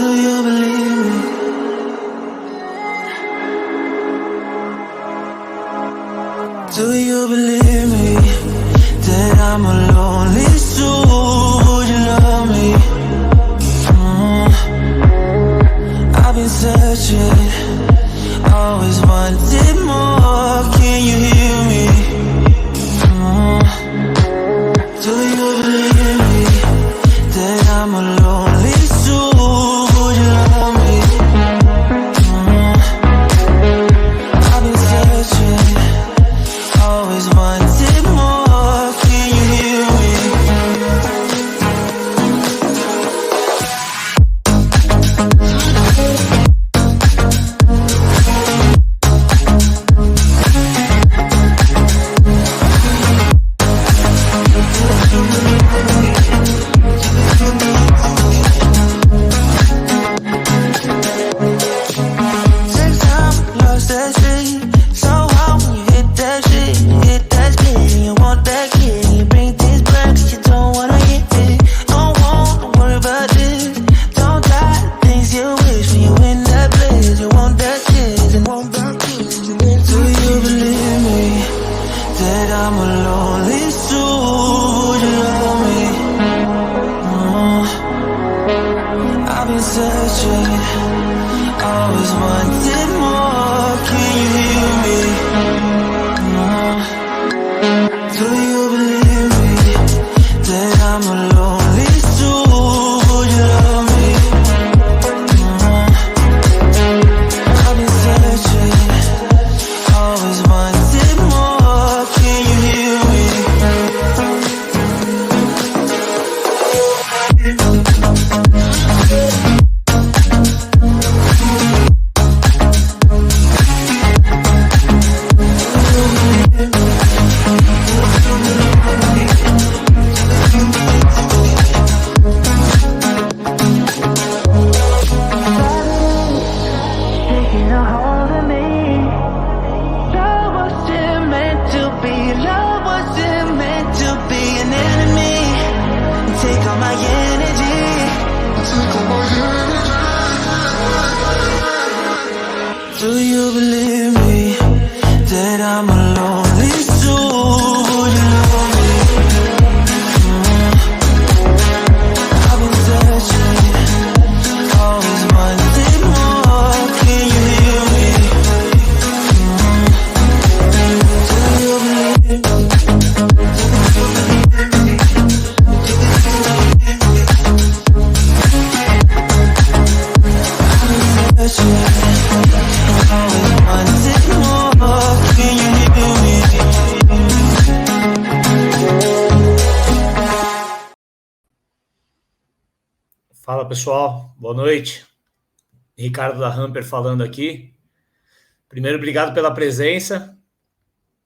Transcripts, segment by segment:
you believe me? Do you believe me that I'm a lonely soul? Would you love me? I've been searching, always wanted more. Can you hear me? Do you believe me that I'm a lonely soul? Would you love me? I've been searching, always wanted more. Can you hear me? Fala pessoal, boa noite. Ricardo da Hamper falando aqui. Primeiro, obrigado pela presença.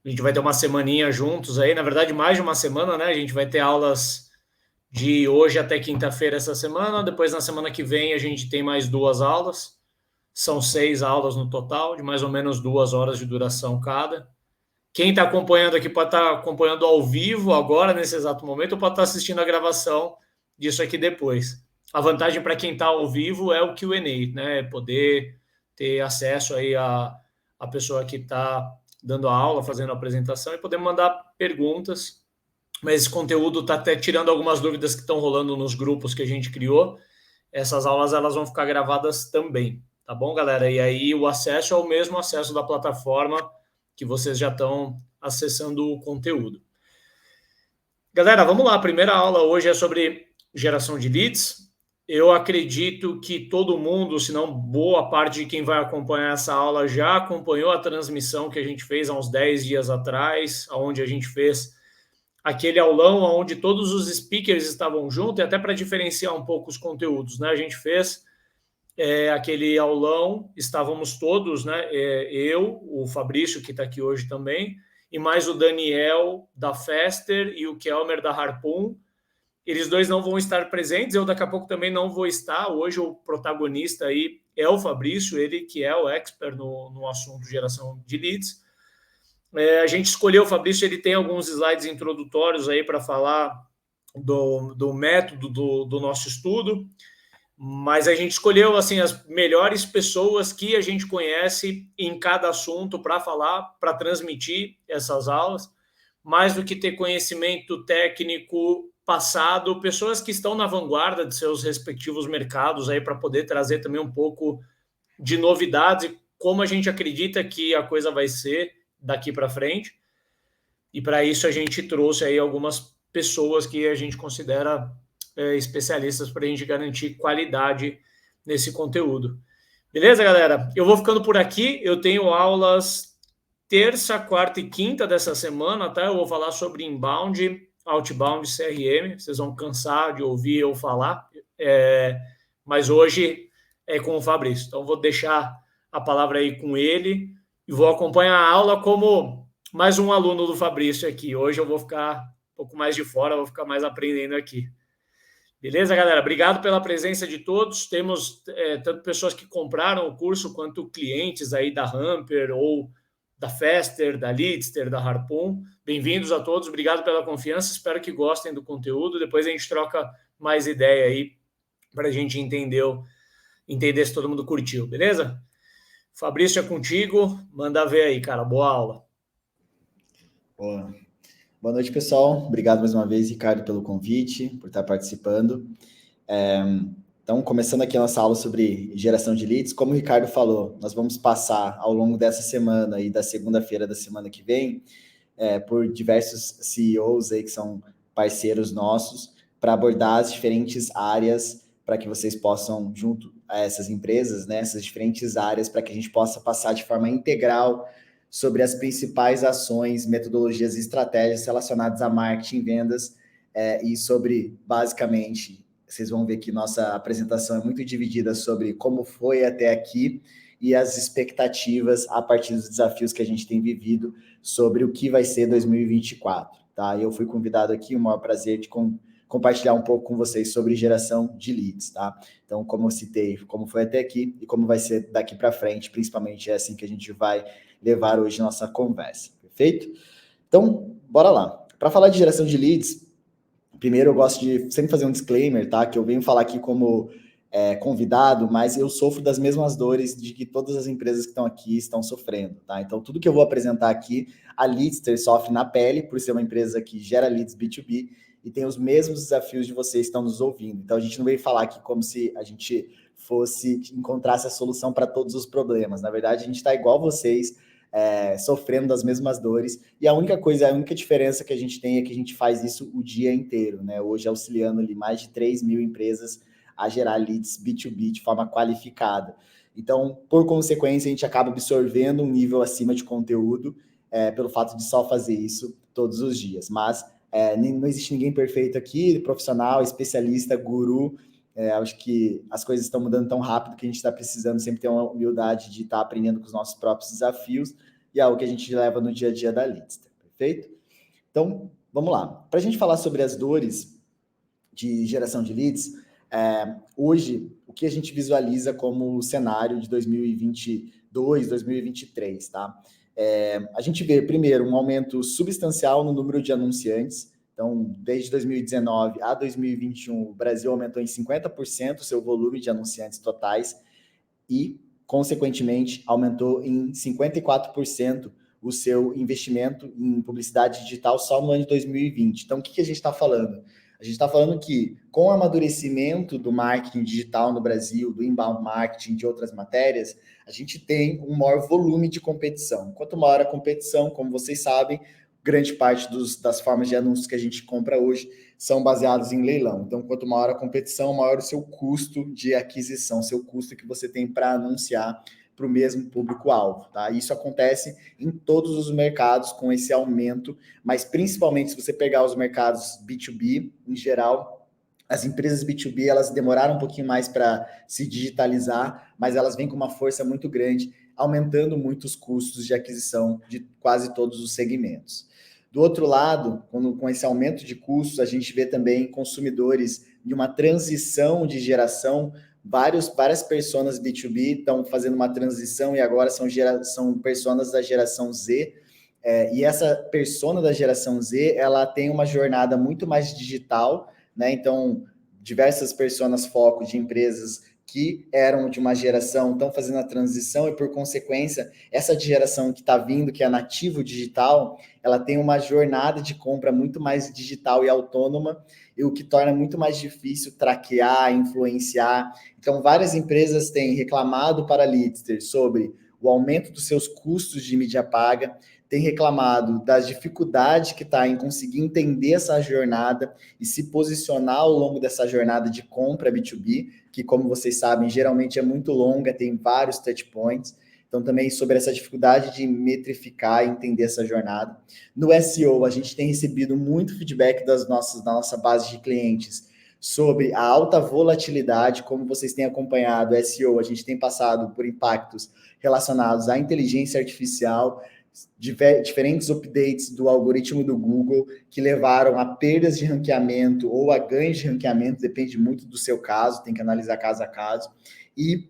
A gente vai ter uma semaninha juntos aí, na verdade mais de uma semana, né? A gente vai ter aulas de hoje até quinta-feira essa semana, depois na semana que vem a gente tem mais 2 aulas. São 6 aulas no total, de mais ou menos 2 horas de duração cada. Quem está acompanhando aqui pode estar acompanhando ao vivo agora, nesse exato momento, ou pode estar assistindo a gravação disso aqui depois. A vantagem para quem está ao vivo é o Q&A, né? Poder ter acesso aí a pessoa que está dando a aula, fazendo a apresentação e poder mandar perguntas. Mas esse conteúdo está até tirando algumas dúvidas que estão rolando nos grupos que a gente criou. Essas aulas elas vão ficar gravadas também, tá bom, galera? E aí o acesso é o mesmo acesso da plataforma que vocês já estão acessando o conteúdo. Galera, vamos lá. A primeira aula hoje é sobre geração de leads. Eu acredito que todo mundo, se não boa parte de quem vai acompanhar essa aula já acompanhou a transmissão que a gente fez há uns 10 dias atrás, onde a gente fez aquele aulão onde todos os speakers estavam juntos, e até para diferenciar um pouco os conteúdos, né? A gente fez aquele aulão, estávamos todos, né? Eu, o Fabrício, que está aqui hoje também, e mais o Daniel da Fester e o Kelmer da Harpoon. Eles dois não vão estar presentes, eu daqui a pouco também não vou estar. Hoje o protagonista aí é o Fabrício, ele que é o expert no assunto geração de leads. A gente escolheu o Fabrício, ele tem alguns slides introdutórios aí para falar do método do nosso estudo. Mas a gente escolheu assim as melhores pessoas que a gente conhece em cada assunto para falar, para transmitir essas aulas, mais do que ter conhecimento técnico passado, pessoas que estão na vanguarda de seus respectivos mercados aí para poder trazer também um pouco de novidades e como a gente acredita que a coisa vai ser daqui para frente. E para isso a gente trouxe aí algumas pessoas que a gente considera especialistas para a gente garantir qualidade nesse conteúdo. Beleza, galera? Eu vou ficando por aqui. Eu tenho aulas terça, quarta e quinta dessa semana, tá? Eu vou falar sobre inbound, outbound, CRM. Vocês vão cansar de ouvir eu falar, mas hoje é com o Fabrício. Então, vou deixar a palavra aí com ele e vou acompanhar a aula como mais um aluno do Fabrício aqui. Hoje eu vou ficar um pouco mais de fora, vou ficar mais aprendendo aqui. Beleza, galera? Obrigado pela presença de todos. Temos tanto pessoas que compraram o curso quanto clientes aí da Hamper ou da Fester, da Leadster, da Harpoon. Bem-vindos a todos. Obrigado pela confiança. Espero que gostem do conteúdo. Depois a gente troca mais ideia aí para a gente entender se todo mundo curtiu, beleza? Fabrício, é contigo. Manda ver aí, cara. Boa aula. Boa noite, pessoal. Obrigado mais uma vez, Ricardo, pelo convite, por estar participando. Então, começando aqui a nossa aula sobre geração de leads, como o Ricardo falou, nós vamos passar ao longo dessa semana e da segunda-feira da semana que vem por diversos CEOs aí que são parceiros nossos para abordar as diferentes áreas para que vocês possam, junto a essas empresas, né, essas diferentes áreas, para que a gente possa passar de forma integral sobre as principais ações, metodologias e estratégias relacionadas a marketing, vendas e sobre, basicamente, vocês vão ver que nossa apresentação é muito dividida sobre como foi até aqui e as expectativas a partir dos desafios que a gente tem vivido sobre o que vai ser 2024, tá? Eu fui convidado aqui, o maior prazer de compartilhar um pouco com vocês sobre geração de leads, tá? Então, como eu citei, como foi até aqui e como vai ser daqui para frente, principalmente é assim que a gente vai levar hoje nossa conversa, perfeito? Então, bora lá. Para falar de geração de leads, primeiro eu gosto de sempre fazer um disclaimer, tá? Que eu venho falar aqui como convidado, mas eu sofro das mesmas dores de que todas as empresas que estão aqui estão sofrendo, tá? Então, tudo que eu vou apresentar aqui, a Leadster sofre na pele, por ser uma empresa que gera leads B2B, e tem os mesmos desafios de vocês que estão nos ouvindo. Então, a gente não veio falar aqui como se a gente encontrasse a solução para todos os problemas. Na verdade, a gente está igual vocês, sofrendo das mesmas dores. E a única diferença que a gente tem é que a gente faz isso o dia inteiro, né? Hoje, auxiliando ali mais de 3 mil empresas a gerar leads B2B de forma qualificada. Então, por consequência, a gente acaba absorvendo um nível acima de conteúdo pelo fato de só fazer isso todos os dias. Mas não existe ninguém perfeito aqui, profissional, especialista, guru. Acho que as coisas estão mudando tão rápido que a gente está precisando sempre ter uma humildade de estar aprendendo com os nossos próprios desafios e é algo que a gente leva no dia a dia da Leadster, perfeito? Então, vamos lá. Para a gente falar sobre as dores de geração de leads, hoje, o que a gente visualiza como cenário de 2022, 2023, tá? A gente vê, primeiro, um aumento substancial no número de anunciantes. Então, desde 2019 a 2021, o Brasil aumentou em 50% o seu volume de anunciantes totais e, consequentemente, aumentou em 54% o seu investimento em publicidade digital só no ano de 2020. Então, o que a gente está falando? A gente está falando que, com o amadurecimento do marketing digital no Brasil, do inbound marketing, de outras matérias, a gente tem um maior volume de competição. Quanto maior a competição, como vocês sabem, grande parte das formas de anúncios que a gente compra hoje são baseados em leilão. Então, quanto maior a competição, maior o seu custo de aquisição, seu custo que você tem para anunciar para o mesmo público-alvo, tá? Isso acontece em todos os mercados com esse aumento, mas principalmente se você pegar os mercados B2B, em geral, as empresas B2B, elas demoraram um pouquinho mais para se digitalizar, mas elas vêm com uma força muito grande, aumentando muito os custos de aquisição de quase todos os segmentos. Do outro lado, com esse aumento de custos, a gente vê também consumidores de uma transição de geração. Várias personas B2B estão fazendo uma transição e agora são personas da geração Z. E essa persona da geração Z, ela tem uma jornada muito mais digital, né? Então, diversas personas foco de empresas que eram de uma geração, estão fazendo a transição e, por consequência, essa geração que está vindo, que é nativo digital, ela tem uma jornada de compra muito mais digital e autônoma, e o que torna muito mais difícil traquear, influenciar. Então, várias empresas têm reclamado para a Leadster sobre o aumento dos seus custos de mídia paga, tem reclamado das dificuldades que está em conseguir entender essa jornada e se posicionar ao longo dessa jornada de compra B2B, que, como vocês sabem, geralmente é muito longa, tem vários touch points. Então, também sobre essa dificuldade de metrificar e entender essa jornada. No SEO, a gente tem recebido muito feedback da nossa base de clientes sobre a alta volatilidade. Como vocês têm acompanhado, o SEO, a gente tem passado por impactos relacionados à inteligência artificial, diferentes updates do algoritmo do Google que levaram a perdas de ranqueamento ou a ganhos de ranqueamento, depende muito do seu caso, tem que analisar caso a caso, e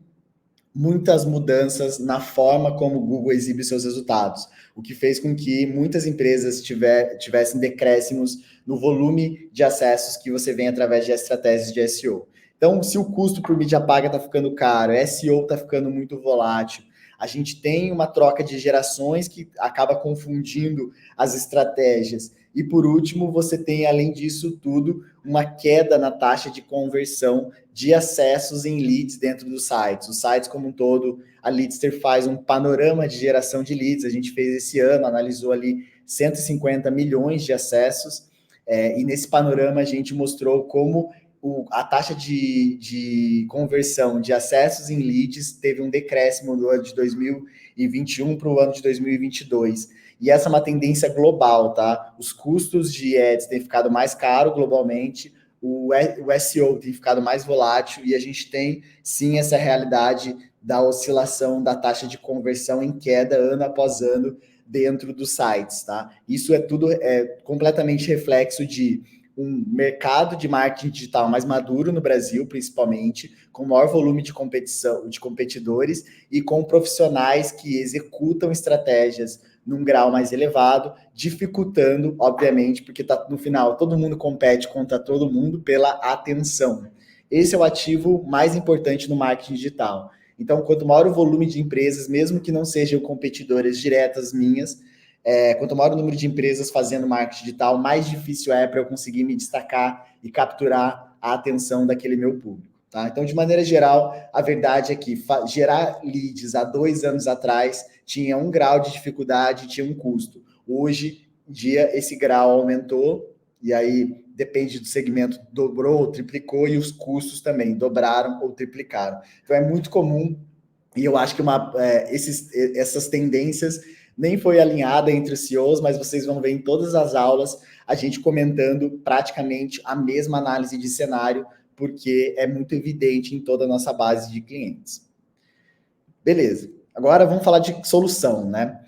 muitas mudanças na forma como o Google exibe seus resultados, o que fez com que muitas empresas tivessem decréscimos no volume de acessos que você vem através de estratégias de SEO. Então, se o custo por mídia paga está ficando caro, SEO está ficando muito volátil, a gente tem uma troca de gerações que acaba confundindo as estratégias. E, por último, você tem, além disso tudo, uma queda na taxa de conversão de acessos em leads dentro dos sites. Os sites como um todo, a Leadster faz um panorama de geração de leads. A gente fez esse ano, analisou ali 150 milhões de acessos. E nesse panorama a gente mostrou como a taxa de conversão de acessos em leads teve um decréscimo do ano de 2021 para o ano de 2022. E essa é uma tendência global, tá? Os custos de ads têm ficado mais caros globalmente, o SEO tem ficado mais volátil e a gente tem, sim, essa realidade da oscilação da taxa de conversão em queda ano após ano dentro dos sites, tá? Isso é tudo completamente reflexo de um mercado de marketing digital mais maduro no Brasil, principalmente, com maior volume de competição, de competidores e com profissionais que executam estratégias num grau mais elevado, dificultando, obviamente, porque no final todo mundo compete contra todo mundo pela atenção. Esse é o ativo mais importante no marketing digital. Então, quanto maior o volume de empresas, mesmo que não sejam competidoras diretas minhas, quanto maior o número de empresas fazendo marketing digital, mais difícil é para eu conseguir me destacar e capturar a atenção daquele meu público. Tá? Então, de maneira geral, a verdade é que gerar leads há 2 anos atrás tinha um grau de dificuldade, tinha um custo. Hoje em dia, esse grau aumentou, e aí depende do segmento, dobrou ou triplicou, e os custos também dobraram ou triplicaram. Então, é muito comum, e eu acho que essas tendências nem foi alinhada entre os CEOs, mas vocês vão ver em todas as aulas a gente comentando praticamente a mesma análise de cenário, porque é muito evidente em toda a nossa base de clientes. Beleza. Agora vamos falar de solução, né?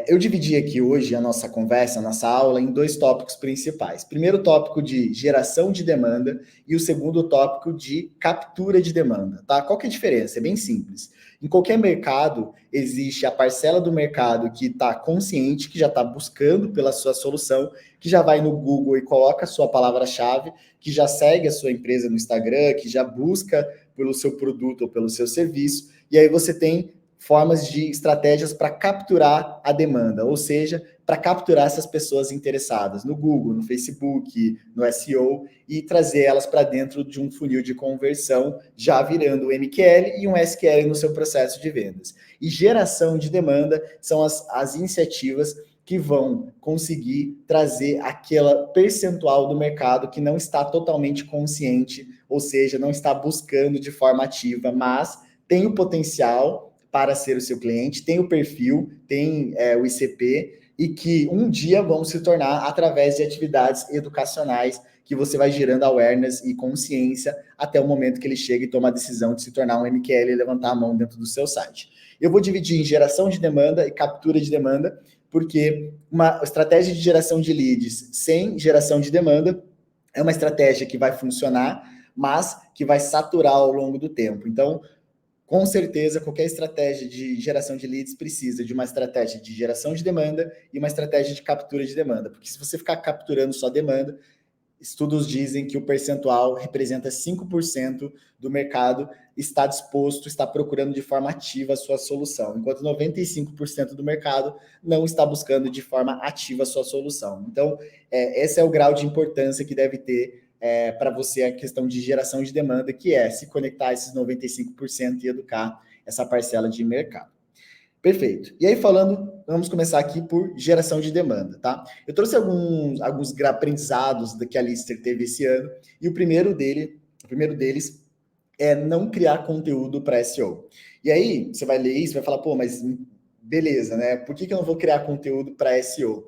Eu dividi aqui hoje a nossa conversa, a nossa aula, em 2 tópicos principais. Primeiro tópico de geração de demanda e o segundo tópico de captura de demanda, tá? Qual que é a diferença? É bem simples. Em qualquer mercado, existe a parcela do mercado que está consciente, que já está buscando pela sua solução, que já vai no Google e coloca a sua palavra-chave, que já segue a sua empresa no Instagram, que já busca pelo seu produto ou pelo seu serviço, e aí você tem formas de estratégias para capturar a demanda, ou seja, para capturar essas pessoas interessadas no Google, no Facebook, no SEO e trazer elas para dentro de um funil de conversão, já virando um MQL e um SQL no seu processo de vendas. E geração de demanda são as iniciativas que vão conseguir trazer aquela percentual do mercado que não está totalmente consciente, ou seja, não está buscando de forma ativa, mas tem o potencial para ser o seu cliente, tem o perfil, tem o ICP, e que um dia vão se tornar através de atividades educacionais que você vai gerando awareness e consciência até o momento que ele chega e toma a decisão de se tornar um MQL e levantar a mão dentro do seu site. Eu vou dividir em geração de demanda e captura de demanda, porque uma estratégia de geração de leads sem geração de demanda é uma estratégia que vai funcionar, mas que vai saturar ao longo do tempo. Então, com certeza, qualquer estratégia de geração de leads precisa de uma estratégia de geração de demanda e uma estratégia de captura de demanda. Porque se você ficar capturando só demanda, estudos dizem que o percentual representa 5% do mercado está disposto, está procurando de forma ativa a sua solução, enquanto 95% do mercado não está buscando de forma ativa a sua solução. Então, esse é o grau de importância que deve ter para você a questão de geração de demanda, que é se conectar a esses 95% e educar essa parcela de mercado. Perfeito. E aí vamos começar aqui por geração de demanda, tá? Eu trouxe alguns aprendizados que a Lister teve esse ano, e o primeiro deles é não criar conteúdo para SEO. E aí, você vai ler isso e vai falar, pô, mas beleza, né? Por que eu não vou criar conteúdo para SEO?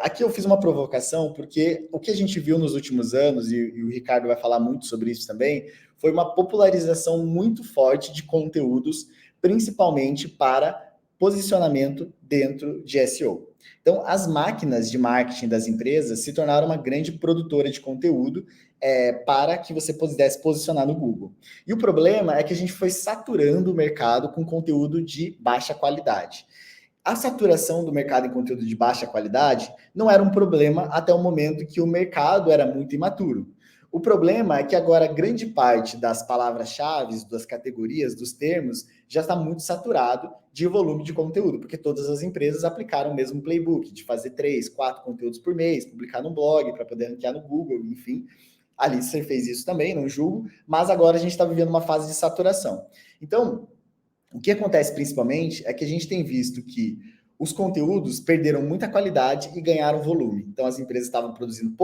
Aqui eu fiz uma provocação, porque o que a gente viu nos últimos anos, e o Ricardo vai falar muito sobre isso também, foi uma popularização muito forte de conteúdos, principalmente para posicionamento dentro de SEO. Então, as máquinas de marketing das empresas se tornaram uma grande produtora de conteúdo para que você pudesse posicionar no Google. E o problema é que a gente foi saturando o mercado com conteúdo de baixa qualidade. A saturação do mercado em conteúdo de baixa qualidade não era um problema até o momento que o mercado era muito imaturo. O problema é que agora grande parte das palavras-chave, das categorias, dos termos, já está muito saturado de volume de conteúdo, porque todas as empresas aplicaram o mesmo playbook, de fazer 3, 4 conteúdos por mês, publicar no blog para poder ranquear no Google, enfim. A Lister fez isso também, não julgo, mas agora a gente está vivendo uma fase de saturação. Então, o que acontece principalmente é que a gente tem visto que os conteúdos perderam muita qualidade e ganharam volume. Então, as empresas estavam produzindo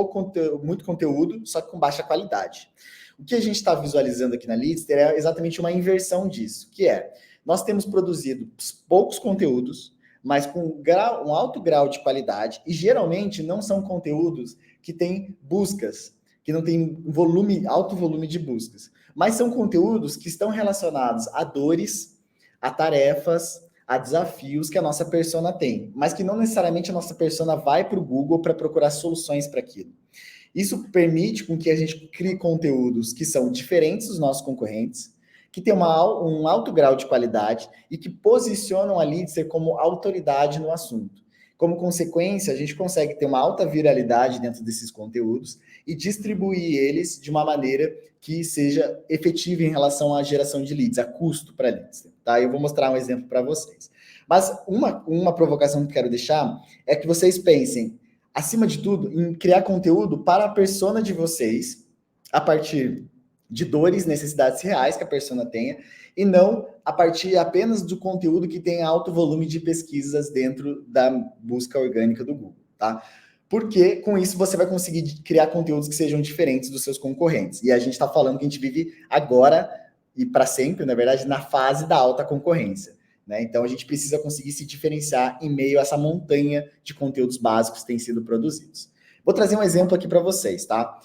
muito conteúdo, só que com baixa qualidade. O que a gente está visualizando aqui na Lister é exatamente uma inversão disso, que é, nós temos produzido poucos conteúdos, mas com um alto grau de qualidade, e geralmente não são conteúdos que têm buscas, que não têm alto volume de buscas, mas são conteúdos que estão relacionados a dores, a tarefas, a desafios que a nossa persona tem, mas que não necessariamente a nossa persona vai para o Google para procurar soluções para aquilo. Isso permite com que a gente crie conteúdos que são diferentes dos nossos concorrentes, que tem um alto grau de qualidade e que posicionam a Lister como autoridade no assunto. Como consequência, a gente consegue ter uma alta viralidade dentro desses conteúdos e distribuir eles de uma maneira que seja efetiva em relação à geração de leads, a custo para leads. Tá? Eu vou mostrar um exemplo para vocês. Mas uma provocação que quero deixar é que vocês pensem, acima de tudo, em criar conteúdo para a persona de vocês, a partir de dores, necessidades reais que a persona tenha, e não a partir apenas do conteúdo que tem alto volume de pesquisas dentro da busca orgânica do Google, tá? Porque com isso você vai conseguir criar conteúdos que sejam diferentes dos seus concorrentes. E a gente está falando que a gente vive agora e para sempre, na verdade, na fase da alta concorrência, né? Então a gente precisa conseguir se diferenciar em meio a essa montanha de conteúdos básicos que têm sido produzidos. Vou trazer um exemplo aqui para vocês, tá?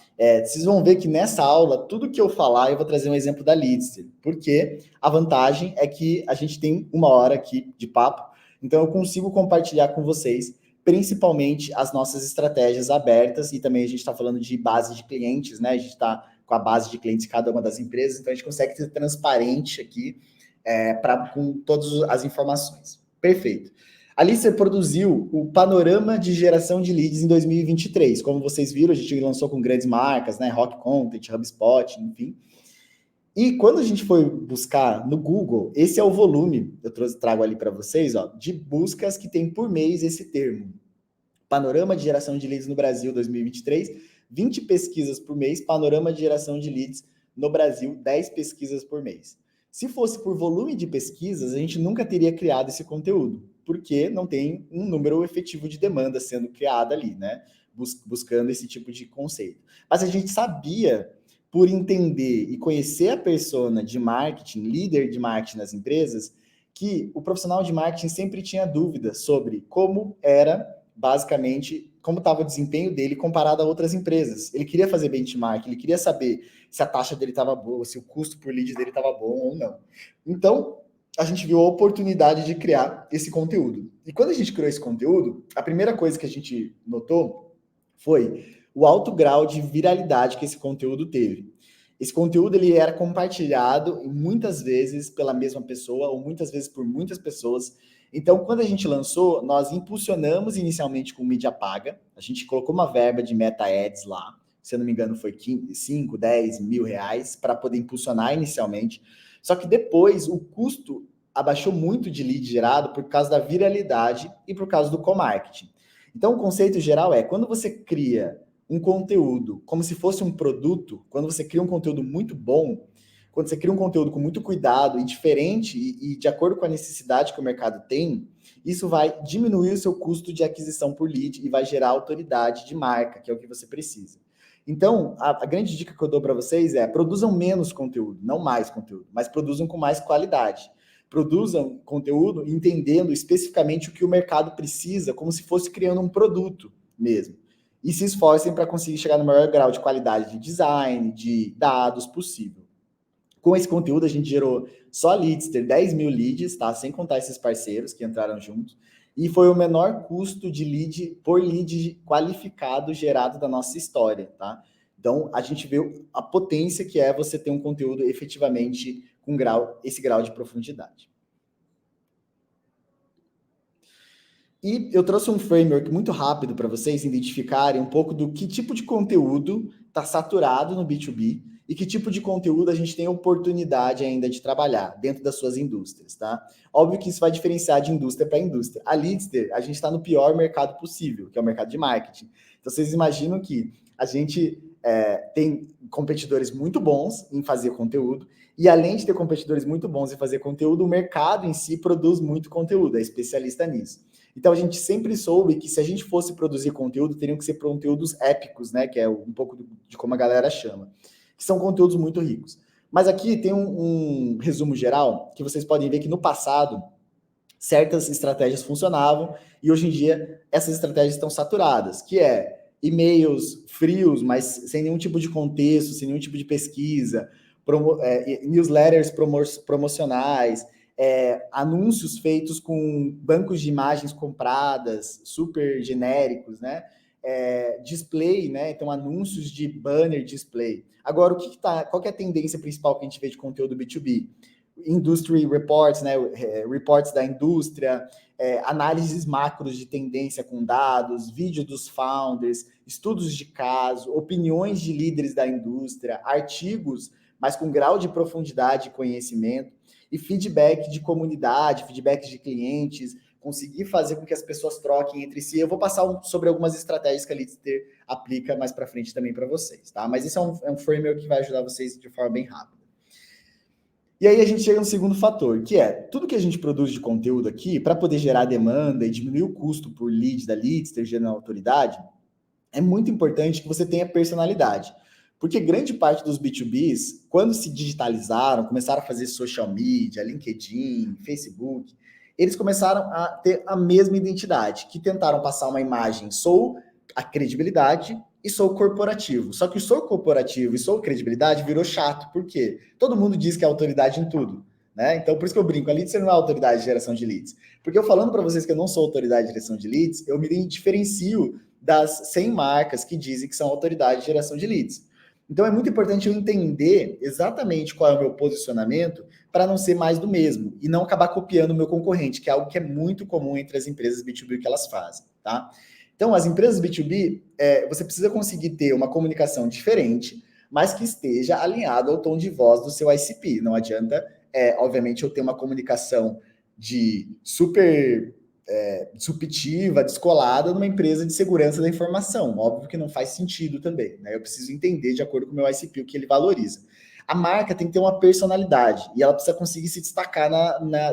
Vocês vão ver que nessa aula, tudo que eu falar, eu vou trazer um exemplo da Lister, porque a vantagem é que a gente tem 1 hora aqui de papo, então eu consigo compartilhar com vocês, principalmente as nossas estratégias abertas, e também a gente está falando de base de clientes, né? A gente está com a base de clientes de cada uma das empresas, então a gente consegue ser transparente aqui com todas as informações. Perfeito. A Lister produziu o panorama de geração de leads em 2023. Como vocês viram, a gente lançou com grandes marcas, né? Rock Content, HubSpot, enfim. E quando a gente foi buscar no Google, esse é o volume, eu trago ali para vocês, ó, de buscas que tem por mês esse termo. Panorama de geração de leads no Brasil 2023, 20 pesquisas por mês, panorama de geração de leads no Brasil, 10 pesquisas por mês. Se fosse por volume de pesquisas, a gente nunca teria criado esse conteúdo, porque não tem um número efetivo de demanda sendo criada ali, né? Buscando esse tipo de conceito. Mas a gente sabia, por entender e conhecer a persona de marketing, líder de marketing nas empresas, que o profissional de marketing sempre tinha dúvidas sobre como era, basicamente, como estava o desempenho dele comparado a outras empresas. Ele queria fazer benchmark, ele queria saber se a taxa dele estava boa, se o custo por lead dele estava bom ou não. Então, a gente viu a oportunidade de criar esse conteúdo. E quando a gente criou esse conteúdo, a primeira coisa que a gente notou foi o alto grau de viralidade que esse conteúdo teve. Esse conteúdo ele era compartilhado muitas vezes pela mesma pessoa ou muitas vezes por muitas pessoas. Então, quando a gente lançou, nós impulsionamos inicialmente com mídia paga. A gente colocou uma verba de Meta Ads lá se eu não me engano foi 5, 10 mil reais para poder impulsionar inicialmente. Só que depois o custo abaixou muito de lead gerado por causa da viralidade e por causa do co-marketing. Então o conceito geral é, quando você cria um conteúdo como se fosse um produto, quando você cria um conteúdo muito bom, quando você cria um conteúdo com muito cuidado e diferente e de acordo com a necessidade que o mercado tem, isso vai diminuir o seu custo de aquisição por lead e vai gerar autoridade de marca, que é o que você precisa. Então, a grande dica que eu dou para vocês é produzam menos conteúdo, não mais conteúdo, mas produzam com mais qualidade. Produzam conteúdo entendendo especificamente o que o mercado precisa, como se fosse criando um produto mesmo. E se esforcem para conseguir chegar no maior grau de qualidade de design, de dados possível. Com esse conteúdo, a gente gerou só a Leadster 10 mil leads, tá? Sem contar esses parceiros que entraram juntos. E foi o menor custo de lead por lead qualificado gerado da nossa história, tá? Então, a gente vê a potência que é você ter um conteúdo efetivamente com esse grau de profundidade. E eu trouxe um framework muito rápido para vocês identificarem um pouco do que tipo de conteúdo está saturado no B2B e que tipo de conteúdo a gente tem oportunidade ainda de trabalhar dentro das suas indústrias, tá? Óbvio que isso vai diferenciar de indústria para indústria. A Leadster, a gente está no pior mercado possível, que é o mercado de marketing. Então, vocês imaginam que a gente tem competidores muito bons em fazer conteúdo e, além de ter competidores muito bons em fazer conteúdo, o mercado em si produz muito conteúdo, é especialista nisso. Então, a gente sempre soube que se a gente fosse produzir conteúdo, teriam que ser conteúdos épicos, né? Que é um pouco de como a galera chama. Que são conteúdos muito ricos. Mas aqui tem um resumo geral, que vocês podem ver que no passado, certas estratégias funcionavam, e hoje em dia, essas estratégias estão saturadas, que é e-mails frios, mas sem nenhum tipo de contexto, sem nenhum tipo de pesquisa, newsletters promocionais, anúncios feitos com bancos de imagens compradas, super genéricos, né? Display, né? Então, anúncios de banner display. Agora, qual que é a tendência principal que a gente vê de conteúdo B2B? Industry reports, né? Reports da indústria, análises macros de tendência com dados, vídeo dos founders, estudos de caso, opiniões de líderes da indústria, artigos, mas com grau de profundidade e conhecimento, e feedback de comunidade, feedback de clientes, conseguir fazer com que as pessoas troquem entre si. Eu vou passar sobre algumas estratégias que a Leadster aplica mais para frente também para vocês, tá? Mas isso é um framework que vai ajudar vocês de forma bem rápida. E aí a gente chega no segundo fator, que é tudo que a gente produz de conteúdo aqui, para poder gerar demanda e diminuir o custo por lead da Leadster, gerando autoridade, é muito importante que você tenha personalidade. Porque grande parte dos B2Bs, quando se digitalizaram, começaram a fazer social media, LinkedIn, Facebook, eles começaram a ter a mesma identidade, que tentaram passar uma imagem, sou a credibilidade e sou corporativo. Só que o sou corporativo e sou credibilidade virou chato. Por quê? Todo mundo diz que é autoridade em tudo, né? Então, por isso que eu brinco, a Leadster não é autoridade de geração de leads. Porque eu falando para vocês que eu não sou autoridade de geração de leads, eu me diferencio das 100 marcas que dizem que são autoridade de geração de leads. Então, é muito importante eu entender exatamente qual é o meu posicionamento para não ser mais do mesmo e não acabar copiando o meu concorrente, que é algo que é muito comum entre as empresas B2B que elas fazem, tá? Então, as empresas B2B, você precisa conseguir ter uma comunicação diferente, mas que esteja alinhado ao tom de voz do seu ICP. Não adianta, obviamente, eu ter uma comunicação de super disruptiva, descolada numa empresa de segurança da informação. Óbvio que não faz sentido também, né? Eu preciso entender, de acordo com o meu ICP, o que ele valoriza. A marca tem que ter uma personalidade e ela precisa conseguir se destacar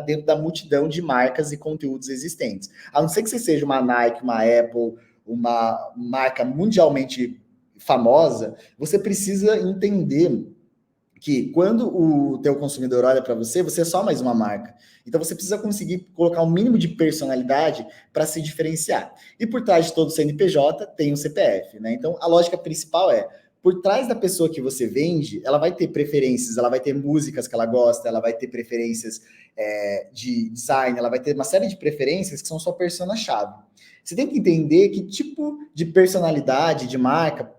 dentro da multidão de marcas e conteúdos existentes. A não ser que você seja uma Nike, uma Apple, uma marca mundialmente famosa, você precisa entender que quando o teu consumidor olha para você, você é só mais uma marca. Então você precisa conseguir colocar um mínimo de personalidade para se diferenciar. E por trás de todo CNPJ tem um CPF, né? Então a lógica principal é, por trás da pessoa que você vende, ela vai ter preferências, ela vai ter músicas que ela gosta, ela vai ter preferências de design, ela vai ter uma série de preferências que são sua persona-chave. Você tem que entender que tipo de personalidade, de marca,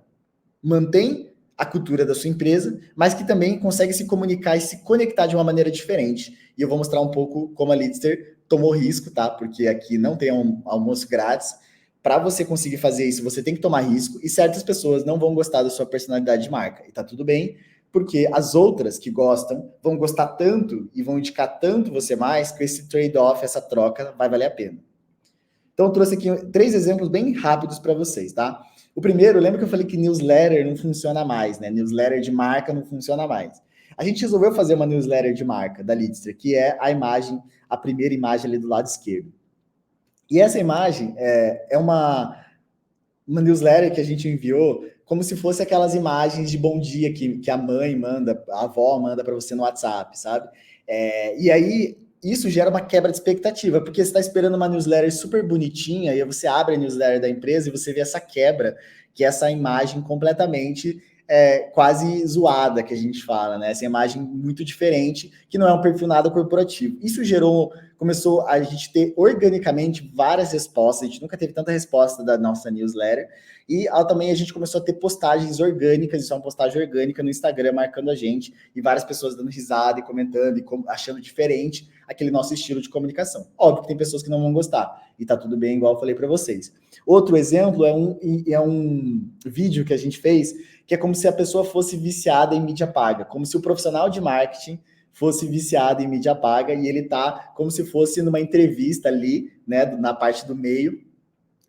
mantém a cultura da sua empresa, mas que também consegue se comunicar e se conectar de uma maneira diferente. E eu vou mostrar um pouco como a Leadster tomou risco, tá? Porque aqui não tem almoço grátis, para você conseguir fazer isso, você tem que tomar risco, e certas pessoas não vão gostar da sua personalidade de marca. E tá tudo bem, porque as outras que gostam vão gostar tanto e vão indicar tanto você mais, que esse trade-off, essa troca, vai valer a pena. Então, eu trouxe aqui 3 exemplos bem rápidos para vocês, tá? O primeiro, lembra que eu falei que newsletter não funciona mais, né? Newsletter de marca não funciona mais. A gente resolveu fazer uma newsletter de marca da Leadster, que é a imagem, a primeira imagem ali do lado esquerdo. E essa imagem é uma newsletter que a gente enviou como se fosse aquelas imagens de bom dia que a mãe manda, a avó manda para você no WhatsApp, sabe? E aí, isso gera uma quebra de expectativa, porque você está esperando uma newsletter super bonitinha, e aí você abre a newsletter da empresa e você vê essa quebra, que é essa imagem completamente quase zoada, que a gente fala, né? Essa imagem muito diferente, que não é um perfil nada corporativo. Isso começou a gente ter organicamente várias respostas, a gente nunca teve tanta resposta da nossa newsletter, e também a gente começou a ter postagens orgânicas, isso é uma postagem orgânica no Instagram, marcando a gente, e várias pessoas dando risada e comentando, e achando diferente aquele nosso estilo de comunicação. Óbvio que tem pessoas que não vão gostar, e tá tudo bem, igual eu falei para vocês. Outro exemplo é um vídeo que a gente fez, que é como se a pessoa fosse viciada em mídia paga, como se o profissional de marketing fosse viciado em mídia paga, e ele tá como se fosse numa entrevista ali, né, na parte do meio,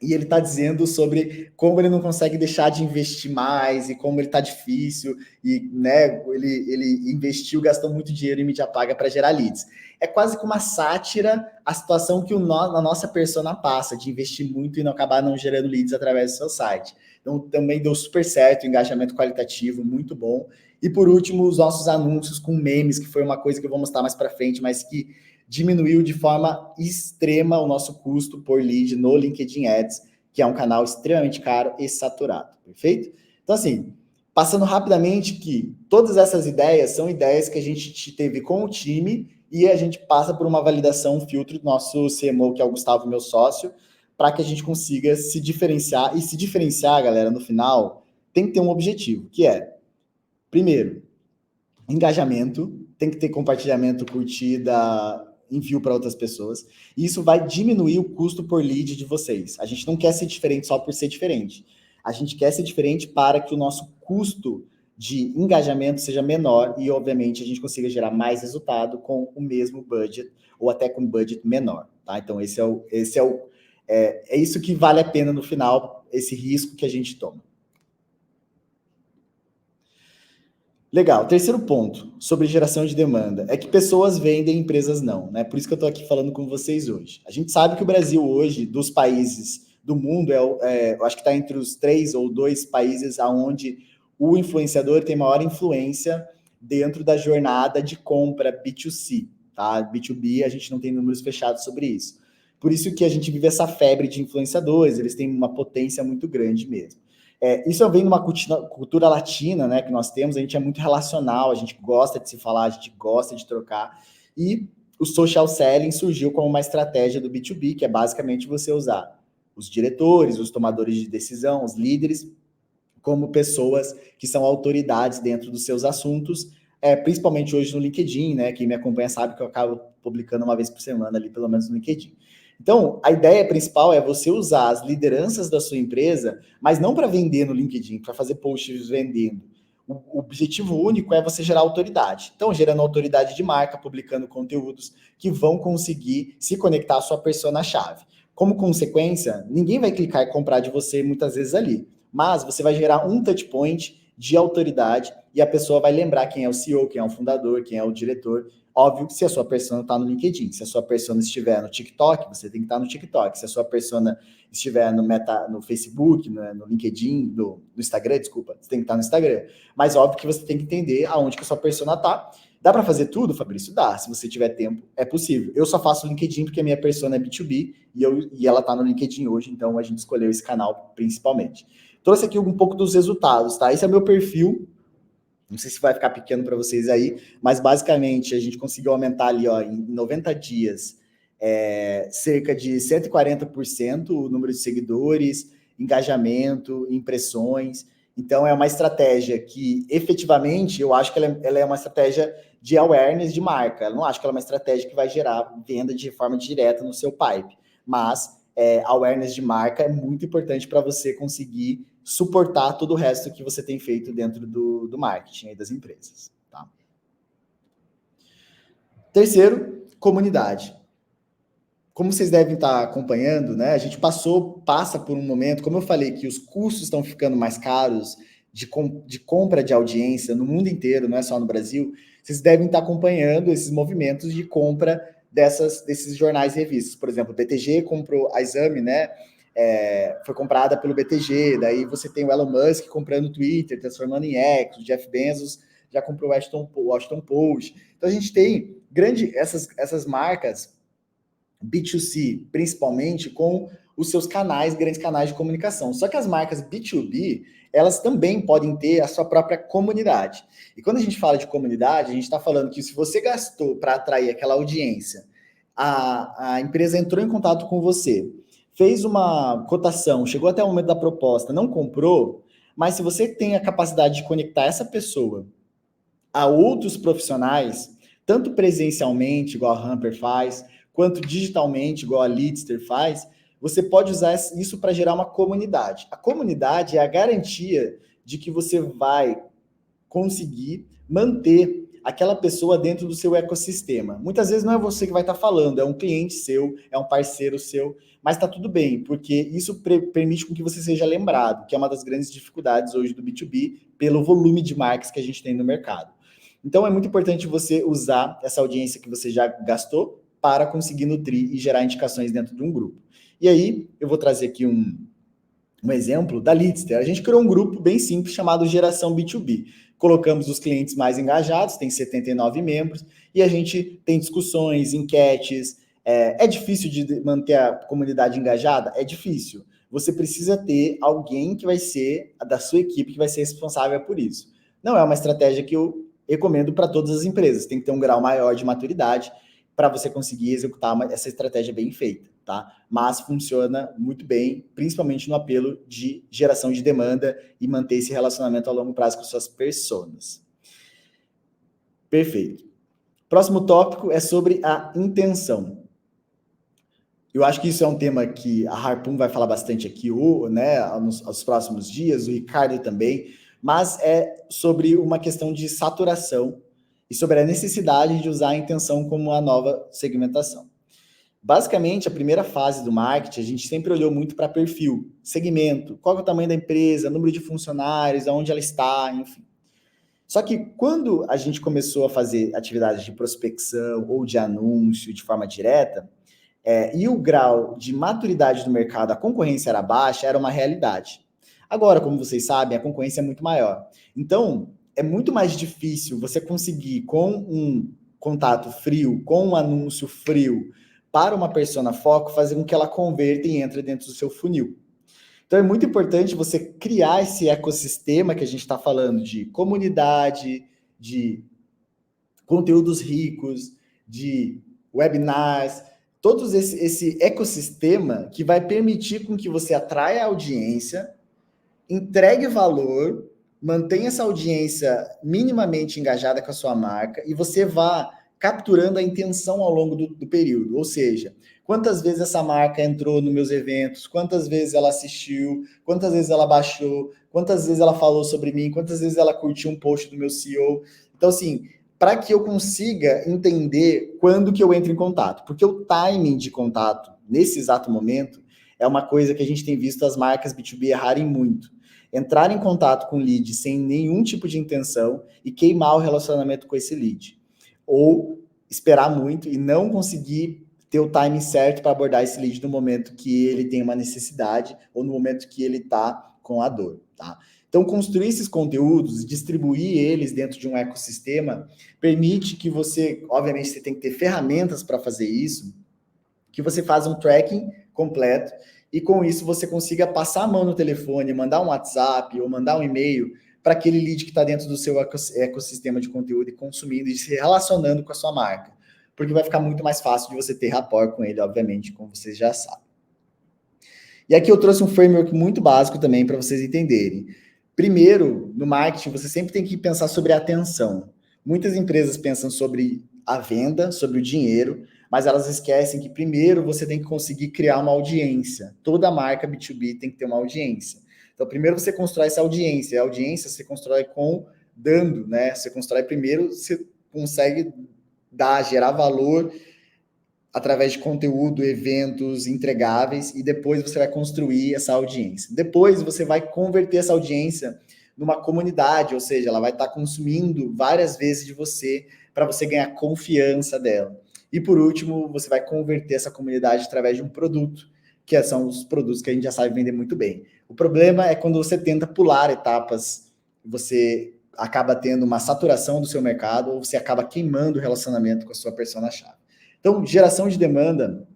e ele está dizendo sobre como ele não consegue deixar de investir mais, e como ele está difícil, e né, ele investiu, gastou muito dinheiro em mídia paga para gerar leads. É quase que uma sátira a situação que a nossa persona passa, de investir muito e não acabar não gerando leads através do seu site. Então, também deu super certo, engajamento qualitativo, muito bom. E, por último, os nossos anúncios com memes, que foi uma coisa que eu vou mostrar mais para frente, mas que diminuiu de forma extrema o nosso custo por lead no LinkedIn Ads, que é um canal extremamente caro e saturado, perfeito? Então, assim, passando rapidamente que todas essas ideias são ideias que a gente teve com o time, e a gente passa por uma validação, um filtro do nosso CMO, que é o Gustavo, meu sócio, para que a gente consiga se diferenciar. E se diferenciar, galera, no final, tem que ter um objetivo, que é, primeiro, engajamento, tem que ter compartilhamento, curtida, envio para outras pessoas, e isso vai diminuir o custo por lead de vocês. A gente não quer ser diferente só por ser diferente. A gente quer ser diferente para que o nosso custo de engajamento seja menor e, obviamente, a gente consiga gerar mais resultado com o mesmo budget ou até com um budget menor, tá? Então, é isso que vale a pena no final, esse risco que a gente toma. Legal. Terceiro ponto sobre geração de demanda é que pessoas vendem, empresas não, né? Por isso que eu estou aqui falando com vocês hoje. A gente sabe que o Brasil hoje, dos países do mundo, eu acho que está entre os 3 ou 2 países onde o influenciador tem maior influência dentro da jornada de compra B2C, tá? B2B, a gente não tem números fechados sobre isso. Por isso que a gente vive essa febre de influenciadores, eles têm uma potência muito grande mesmo. Isso vem numa cultura latina, né, que nós temos, a gente é muito relacional, a gente gosta de se falar, a gente gosta de trocar, e o social selling surgiu como uma estratégia do B2B, que é basicamente você usar os diretores, os tomadores de decisão, os líderes, como pessoas que são autoridades dentro dos seus assuntos, principalmente hoje no LinkedIn, né, quem me acompanha sabe que eu acabo publicando uma vez por semana ali, pelo menos no LinkedIn. Então, a ideia principal é você usar as lideranças da sua empresa, mas não para vender no LinkedIn, para fazer posts vendendo. O objetivo único é você gerar autoridade. Então, gerando autoridade de marca, publicando conteúdos que vão conseguir se conectar à sua persona-chave. Como consequência, ninguém vai clicar e comprar de você muitas vezes ali, mas você vai gerar um touch point de autoridade e a pessoa vai lembrar quem é o CEO, quem é o fundador, quem é o diretor. Óbvio que se a sua persona está no LinkedIn, se a sua persona estiver no TikTok, você tem que estar no TikTok. Se a sua persona estiver no Facebook, no LinkedIn, no Instagram, desculpa, você tem que estar no Instagram. Mas óbvio que você tem que entender aonde que a sua persona está. Dá para fazer tudo, Fabrício? Dá. Se você tiver tempo, é possível. Eu só faço o LinkedIn porque a minha persona é B2B e ela está no LinkedIn hoje, então a gente escolheu esse canal principalmente. Trouxe aqui um pouco dos resultados, tá? Esse é o meu perfil. Não sei se vai ficar pequeno para vocês aí, mas basicamente a gente conseguiu aumentar ali, ó, em 90 dias, cerca de 140% o número de seguidores, engajamento, impressões. Então é uma estratégia que, efetivamente, eu acho que ela é uma estratégia de awareness de marca. Eu não acho que ela é uma estratégia que vai gerar venda de forma direta no seu pipe, mas awareness de marca é muito importante para você conseguir suportar todo o resto que você tem feito dentro do marketing aí das empresas. Tá? Terceiro, comunidade. Como vocês devem estar acompanhando, né? A gente passa por um momento, como eu falei, que os custos estão ficando mais caros de compra de audiência no mundo inteiro, não é só no Brasil. Vocês devem estar acompanhando esses movimentos de compra desses jornais e revistas. Por exemplo, o BTG comprou a Exame, né? Foi comprada pelo BTG, daí você tem o Elon Musk comprando o Twitter, transformando em X, o Jeff Bezos já comprou o Washington Post. Então a gente tem essas marcas B2C, principalmente com os seus grandes canais de comunicação. Só que as marcas B2B, elas também podem ter a sua própria comunidade. E quando a gente fala de comunidade, a gente está falando que se você gastou para atrair aquela audiência, a empresa entrou em contato com você, fez uma cotação, chegou até o momento da proposta, não comprou, mas se você tem a capacidade de conectar essa pessoa a outros profissionais, tanto presencialmente, igual a Hamper faz, quanto digitalmente, igual a Leadster faz, você pode usar isso para gerar uma comunidade. A comunidade é a garantia de que você vai conseguir manter aquela pessoa dentro do seu ecossistema. Muitas vezes não é você que vai estar falando, é um cliente seu, é um parceiro seu, mas está tudo bem, porque isso permite com que você seja lembrado, que é uma das grandes dificuldades hoje do B2B, pelo volume de marcas que a gente tem no mercado. Então é muito importante você usar essa audiência que você já gastou para conseguir nutrir e gerar indicações dentro de um grupo. E aí, eu vou trazer aqui um exemplo da Leadster. A gente criou um grupo bem simples chamado Geração B2B. Colocamos os clientes mais engajados, tem 79 membros, e a gente tem discussões, enquetes. É difícil de manter a comunidade engajada? É difícil. Você precisa ter alguém que vai ser, da sua equipe, que vai ser responsável por isso. Não é uma estratégia que eu recomendo para todas as empresas. Tem que ter um grau maior de maturidade para você conseguir executar essa estratégia bem feita, tá? Mas funciona muito bem, principalmente no apelo de geração de demanda e manter esse relacionamento a longo prazo com suas personas. Perfeito. Próximo tópico é sobre a intenção. Eu acho que isso é um tema que a Harpoon vai falar bastante aqui, né, nos próximos dias, o Ricardo também, mas é sobre uma questão de saturação e sobre a necessidade de usar a intenção como a nova segmentação. Basicamente, a primeira fase do marketing, a gente sempre olhou muito para perfil, segmento, qual é o tamanho da empresa, número de funcionários, aonde ela está, enfim. Só que quando a gente começou a fazer atividades de prospecção ou de anúncio de forma direta, e o grau de maturidade do mercado, a concorrência era baixa, era uma realidade. Agora, como vocês sabem, a concorrência é muito maior. Então, é muito mais difícil você conseguir, com um contato frio, com um anúncio frio, para uma persona foco, fazer com que ela converta e entre dentro do seu funil. Então, é muito importante você criar esse ecossistema que a gente está falando de comunidade, de conteúdos ricos, de webinars, todo esse ecossistema que vai permitir com que você atraia a audiência, entregue valor, mantenha essa audiência minimamente engajada com a sua marca e você vá capturando a intenção ao longo do período. Ou seja, quantas vezes essa marca entrou nos meus eventos, quantas vezes ela assistiu, quantas vezes ela baixou, quantas vezes ela falou sobre mim, quantas vezes ela curtiu um post do meu CEO. Então, assim, para que eu consiga entender quando que eu entro em contato. Porque o timing de contato, nesse exato momento, é uma coisa que a gente tem visto as marcas B2B errarem muito. Entrar em contato com o lead sem nenhum tipo de intenção e queimar o relacionamento com esse lead. Ou esperar muito e não conseguir ter o timing certo para abordar esse lead no momento que ele tem uma necessidade ou no momento que ele está com a dor, tá? Então, construir esses conteúdos e distribuir eles dentro de um ecossistema permite que você, obviamente, você tem que ter ferramentas para fazer isso, que você faz um tracking completo e com isso você consiga passar a mão no telefone, mandar um WhatsApp ou mandar um e-mail para aquele lead que está dentro do seu ecossistema de conteúdo e consumindo e se relacionando com a sua marca. Porque vai ficar muito mais fácil de você ter rapport com ele, obviamente, como vocês já sabem. E aqui eu trouxe um framework muito básico também para vocês entenderem. Primeiro, no marketing, você sempre tem que pensar sobre a atenção. Muitas empresas pensam sobre a venda, sobre o dinheiro, mas elas esquecem que primeiro você tem que conseguir criar uma audiência. Toda marca B2B tem que ter uma audiência. Então, primeiro você constrói essa audiência, e a audiência você constrói dando, né? Você constrói primeiro, você consegue gerar valor através de conteúdo, eventos, entregáveis, e depois você vai construir essa audiência. Depois você vai converter essa audiência numa comunidade, ou seja, ela vai estar consumindo várias vezes de você para você ganhar confiança dela. E por último, você vai converter essa comunidade através de um produto, que são os produtos que a gente já sabe vender muito bem. O problema é quando você tenta pular etapas, você acaba tendo uma saturação do seu mercado, ou você acaba queimando o relacionamento com a sua persona-chave. Então, geração de demanda,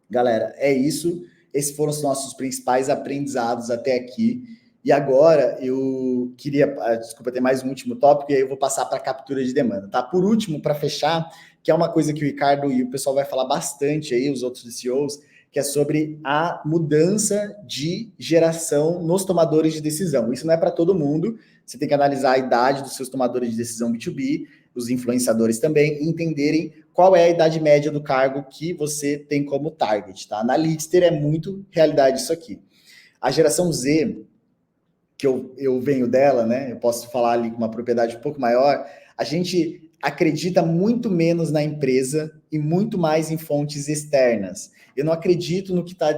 galera, é isso. Esses foram os nossos principais aprendizados até aqui. E agora eu queria, desculpa, ter mais um último tópico, e aí eu vou passar para a captura de demanda, tá? Por último, para fechar, que é uma coisa que o Ricardo e o pessoal vai falar bastante aí, os outros CEOs, que é sobre a mudança de geração nos tomadores de decisão. Isso não é para todo mundo, você tem que analisar a idade dos seus tomadores de decisão B2B, os influenciadores também, e entenderem qual é a idade média do cargo que você tem como target, tá? Na Leadster é muito realidade isso aqui. A geração Z, que eu venho dela, né? Eu posso falar ali com uma propriedade um pouco maior, a gente acredita muito menos na empresa e muito mais em fontes externas. Eu não acredito no que está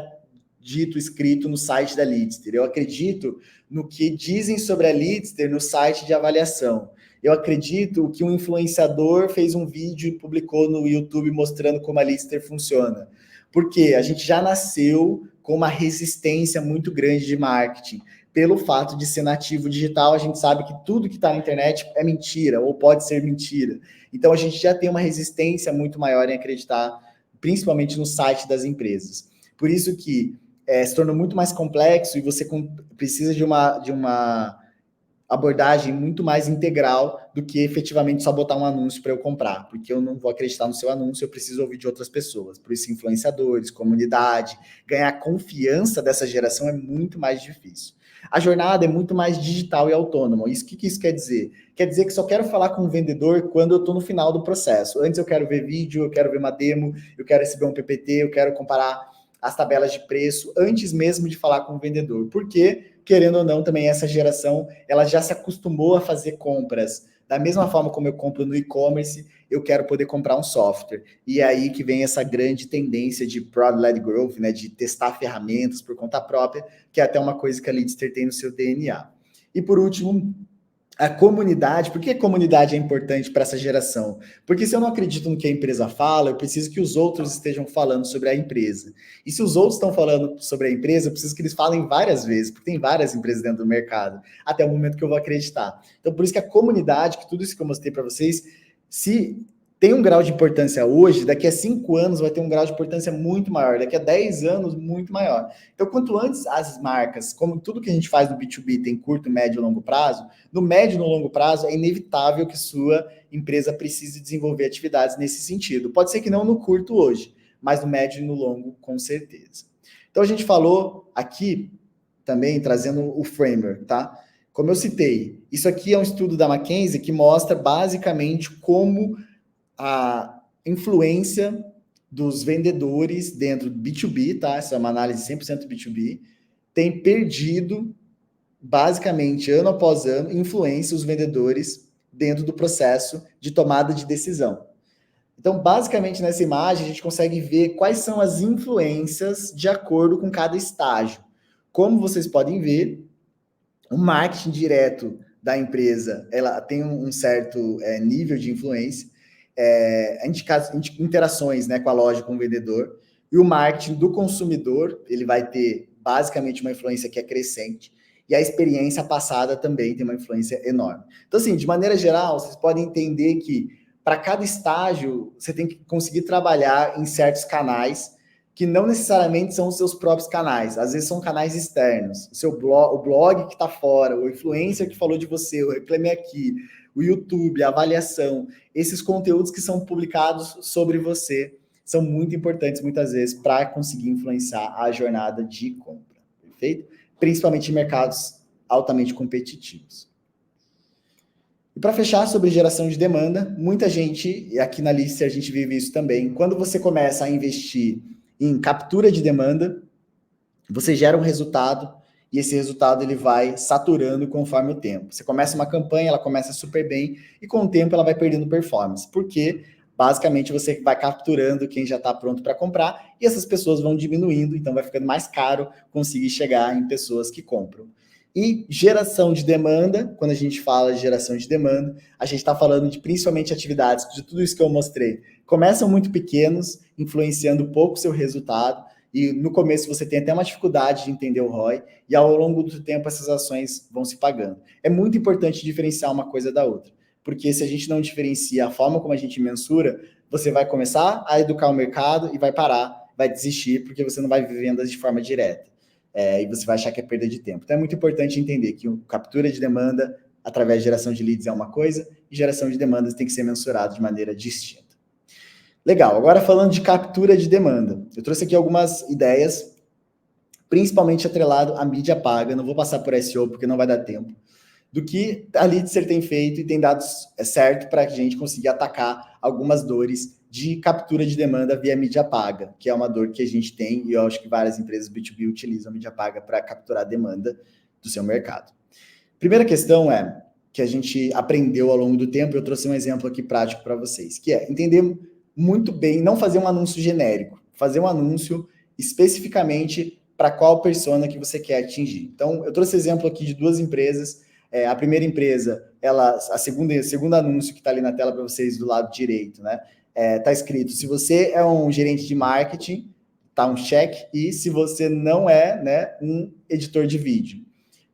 dito, escrito no site da Leadster. Eu acredito no que dizem sobre a Leadster no site de avaliação. Eu acredito que um influenciador fez um vídeo e publicou no YouTube mostrando como a Leadster funciona. Porque a gente já nasceu com uma resistência muito grande de marketing. Pelo fato de ser nativo digital, a gente sabe que tudo que está na internet é mentira, ou pode ser mentira. Então, a gente já tem uma resistência muito maior em acreditar, principalmente no site das empresas. Por isso que se torna muito mais complexo e você precisa de uma abordagem muito mais integral do que efetivamente só botar um anúncio para eu comprar, porque eu não vou acreditar no seu anúncio, eu preciso ouvir de outras pessoas. Por isso, influenciadores, comunidade, ganhar confiança dessa geração é muito mais difícil. A jornada é muito mais digital e autônoma. O que isso quer dizer? Quer dizer que só quero falar com o vendedor quando eu estou no final do processo. Antes eu quero ver vídeo, eu quero ver uma demo, eu quero receber um PPT, eu quero comparar as tabelas de preço, antes mesmo de falar com o vendedor. Por quê? Querendo ou não, também essa geração, ela já se acostumou a fazer compras. Da mesma forma como eu compro no e-commerce, eu quero poder comprar um software. E é aí que vem essa grande tendência de Product-led Growth, né, de testar ferramentas por conta própria, que é até uma coisa que a Leadster tem no seu DNA. E por último, a comunidade. Por que a comunidade é importante para essa geração? Porque se eu não acredito no que a empresa fala, eu preciso que os outros estejam falando sobre a empresa. E se os outros estão falando sobre a empresa, eu preciso que eles falem várias vezes, porque tem várias empresas dentro do mercado, até o momento que eu vou acreditar. Então, por isso que a comunidade, que tudo isso que eu mostrei para vocês, se tem um grau de importância hoje, daqui a 5 anos vai ter um grau de importância muito maior, daqui a 10 anos muito maior. Então, quanto antes as marcas, como tudo que a gente faz no B2B tem curto, médio e longo prazo, no médio e no longo prazo é inevitável que sua empresa precise desenvolver atividades nesse sentido. Pode ser que não no curto hoje, mas no médio e no longo, com certeza. Então, a gente falou aqui também, trazendo o framework, tá? Como eu citei, isso aqui é um estudo da McKinsey que mostra basicamente como a influência dos vendedores dentro do B2B, tá? Essa é uma análise 100% B2B, tem perdido, basicamente, ano após ano, influência os vendedores dentro do processo de tomada de decisão. Então, basicamente, nessa imagem, a gente consegue ver quais são as influências de acordo com cada estágio. Como vocês podem ver, o marketing direto da empresa, ela tem um certo nível de influência, interações, né, com a loja, com o vendedor, e o marketing do consumidor, ele vai ter basicamente uma influência que é crescente, e a experiência passada também tem uma influência enorme. Então, assim, de maneira geral, vocês podem entender que para cada estágio, você tem que conseguir trabalhar em certos canais, que não necessariamente são os seus próprios canais, às vezes são canais externos, o blog que está fora, o influencer que falou de você, o Reclame Aqui, o YouTube, a avaliação, esses conteúdos que são publicados sobre você são muito importantes muitas vezes para conseguir influenciar a jornada de compra, perfeito? Principalmente em mercados altamente competitivos. E para fechar sobre geração de demanda, muita gente, e aqui na Leads a gente vive isso também, quando você começa a investir em captura de demanda, você gera um resultado e esse resultado ele vai saturando conforme o tempo. Você começa uma campanha, ela começa super bem e com o tempo ela vai perdendo performance, porque basicamente você vai capturando quem já está pronto para comprar e essas pessoas vão diminuindo, então vai ficando mais caro conseguir chegar em pessoas que compram. E geração de demanda, quando a gente fala de geração de demanda, a gente está falando de principalmente atividades, de tudo isso que eu mostrei, começam muito pequenos, influenciando pouco o seu resultado, e no começo você tem até uma dificuldade de entender o ROI, e ao longo do tempo essas ações vão se pagando. É muito importante diferenciar uma coisa da outra, porque se a gente não diferencia a forma como a gente mensura, você vai começar a educar o mercado e vai parar, vai desistir, porque você não vai ver vendas de forma direta. E você vai achar que é perda de tempo. Então é muito importante entender que captura de demanda através de geração de leads é uma coisa, e geração de demandas tem que ser mensurado de maneira distinta. Legal, agora falando de captura de demanda. Eu trouxe aqui algumas ideias, principalmente atrelado à mídia paga, não vou passar por SEO porque não vai dar tempo, do que a Leadster tem feito e tem dado certo para a gente conseguir atacar algumas dores de captura de demanda via mídia paga, que é uma dor que a gente tem e eu acho que várias empresas B2B utilizam a mídia paga para capturar a demanda do seu mercado. Primeira questão é que a gente aprendeu ao longo do tempo, eu trouxe um exemplo aqui prático para vocês, que é entender muito bem, não fazer um anúncio genérico, fazer um anúncio especificamente para qual persona que você quer atingir. Então, eu trouxe exemplo aqui de duas empresas. A primeira empresa, a segundo anúncio que está ali na tela para vocês do lado direito, né? Tá escrito, se você é um gerente de marketing, tá um check, e se você não é, né, um editor de vídeo.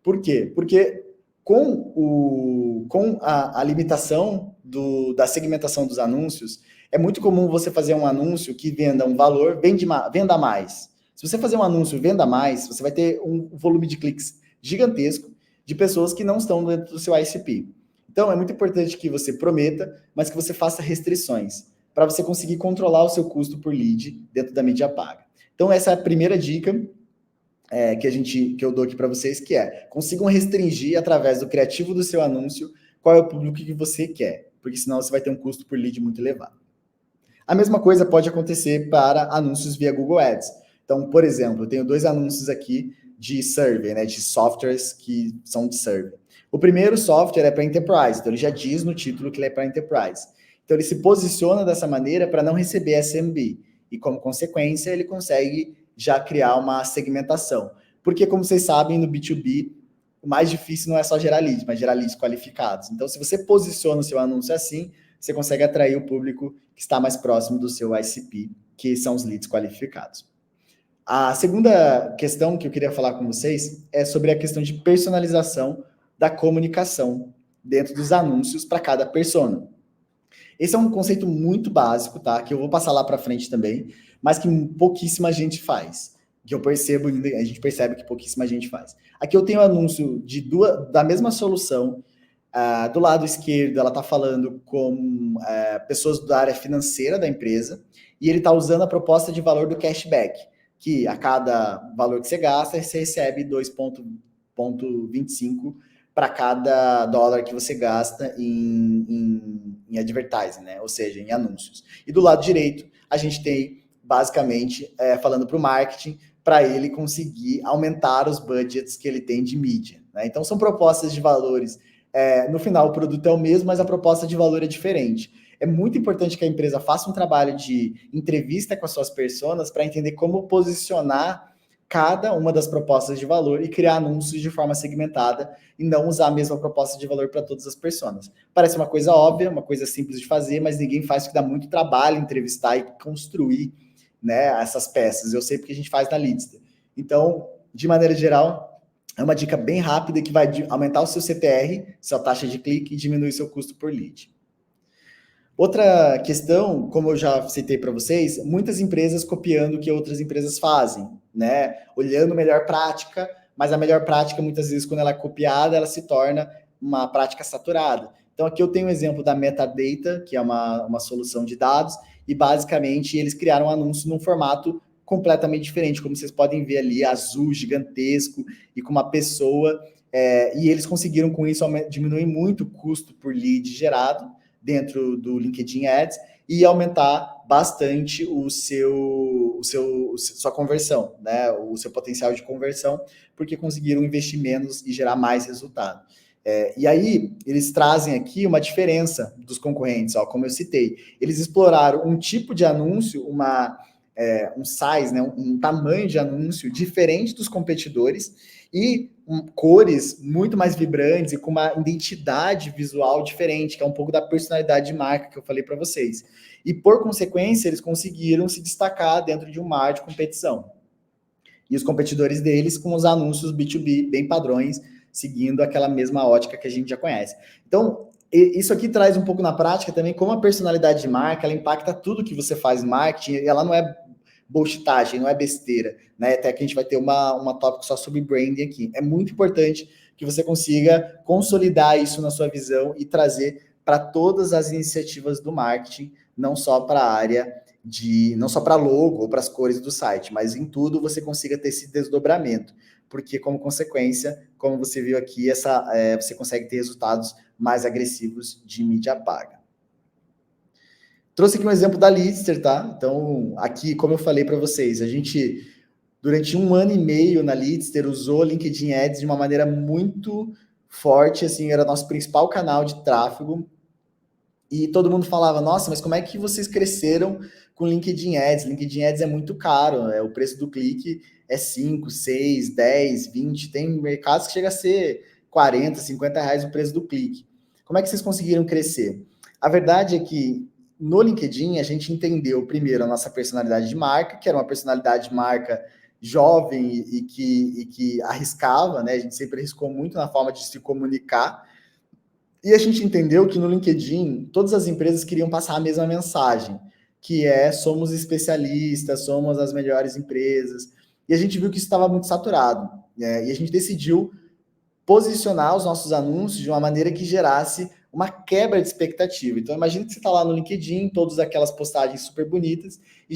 Por quê? Porque com a limitação da segmentação dos anúncios, é muito comum você fazer um anúncio que venda um valor, venda mais. Se você fazer um anúncio venda mais, você vai ter um volume de cliques gigantesco de pessoas que não estão dentro do seu ICP. Então, é muito importante que você prometa, mas que você faça restrições, para você conseguir controlar o seu custo por lead dentro da mídia paga. Então, essa é a primeira dica que eu dou aqui para vocês, que é, consigam restringir através do criativo do seu anúncio qual é o público que você quer, porque senão você vai ter um custo por lead muito elevado. A mesma coisa pode acontecer para anúncios via Google Ads. Então, por exemplo, eu tenho 2 anúncios aqui de survey, né, de softwares que são de survey. O primeiro software é para Enterprise, então ele já diz no título que ele é para Enterprise. Então ele se posiciona dessa maneira para não receber SMB. E como consequência, ele consegue já criar uma segmentação. Porque, como vocês sabem, no B2B, o mais difícil não é só gerar leads, mas gerar leads qualificados. Então, se você posiciona o seu anúncio assim, você consegue atrair o público que está mais próximo do seu ICP, que são os leads qualificados. A segunda questão que eu queria falar com vocês é sobre a questão de personalização da comunicação dentro dos anúncios para cada persona. Esse é um conceito muito básico, tá? Que eu vou passar lá para frente também, mas que pouquíssima gente faz. Que eu percebo, a gente percebe que pouquíssima gente faz. Aqui eu tenho um anúncio da mesma solução. Do lado esquerdo, ela está falando com pessoas da área financeira da empresa, e ele está usando a proposta de valor do cashback, que a cada valor que você gasta, você recebe 2,25 para cada dólar que você gasta em advertising, né? Ou seja, em anúncios. E do lado direito, a gente tem, basicamente, falando para o marketing, para ele conseguir aumentar os budgets que ele tem de mídia, né? Então, são propostas de valores. No final, o produto é o mesmo, mas a proposta de valor é diferente. É muito importante que a empresa faça um trabalho de entrevista com as suas personas para entender como posicionar cada uma das propostas de valor e criar anúncios de forma segmentada e não usar a mesma proposta de valor para todas as pessoas. Parece uma coisa óbvia, uma coisa simples de fazer, mas ninguém faz, porque dá muito trabalho entrevistar e construir, né, essas peças. Eu sei porque a gente faz na Leadster. Então, de maneira geral, é uma dica bem rápida que vai aumentar o seu CTR, sua taxa de clique, e diminuir seu custo por lead. Outra questão, como eu já citei para vocês, muitas empresas copiando o que outras empresas fazem, né? Olhando a melhor prática, mas a melhor prática, muitas vezes, quando ela é copiada, ela se torna uma prática saturada. Então, aqui eu tenho um exemplo da Metadata, que é uma solução de dados, e basicamente eles criaram um anúncio num formato completamente diferente, como vocês podem ver ali, azul, gigantesco, e com uma pessoa e eles conseguiram com isso diminuir muito o custo por lead gerado dentro do LinkedIn Ads e aumentar bastante sua conversão, né? O seu potencial de conversão, porque conseguiram investir menos e gerar mais resultado. E aí, eles trazem aqui uma diferença dos concorrentes, ó, como eu citei. Eles exploraram um tipo de anúncio, um size, né, um tamanho de anúncio diferente dos competidores e cores muito mais vibrantes e com uma identidade visual diferente, que é um pouco da personalidade de marca que eu falei para vocês. E, por consequência, eles conseguiram se destacar dentro de um mar de competição. E os competidores deles com os anúncios B2B bem padrões, seguindo aquela mesma ótica que a gente já conhece. Então, isso aqui traz um pouco na prática também como a personalidade de marca, ela impacta tudo que você faz em marketing, ela não é bullshitagem, não é besteira, né? Até que a gente vai ter uma tópico só sobre branding aqui. É muito importante que você consiga consolidar isso na sua visão e trazer para todas as iniciativas do marketing, não só para a área não só para logo ou para as cores do site, mas em tudo você consiga ter esse desdobramento, porque como consequência, como você viu aqui, você consegue ter resultados mais agressivos de mídia paga. Trouxe aqui um exemplo da Leadster, tá? Então, aqui, como eu falei para vocês, a gente, durante 1 ano e meio na Leadster, usou LinkedIn Ads de uma maneira muito forte, assim, era nosso principal canal de tráfego, e todo mundo falava, nossa, mas como é que vocês cresceram com LinkedIn Ads? LinkedIn Ads é muito caro, o preço do clique é 5, 6, 10, 20, tem mercados que chega a ser 40, 50 reais o preço do clique. Como é que vocês conseguiram crescer? A verdade é que no LinkedIn a gente entendeu primeiro a nossa personalidade de marca, que era uma personalidade de marca jovem e que arriscava, né? A gente sempre arriscou muito na forma de se comunicar. E a gente entendeu que no LinkedIn todas as empresas queriam passar a mesma mensagem, que somos especialistas, somos as melhores empresas. E a gente viu que isso estava muito saturado. E a gente decidiu posicionar os nossos anúncios de uma maneira que gerasse uma quebra de expectativa. Então, imagina que você está lá no LinkedIn, todas aquelas postagens super bonitas, e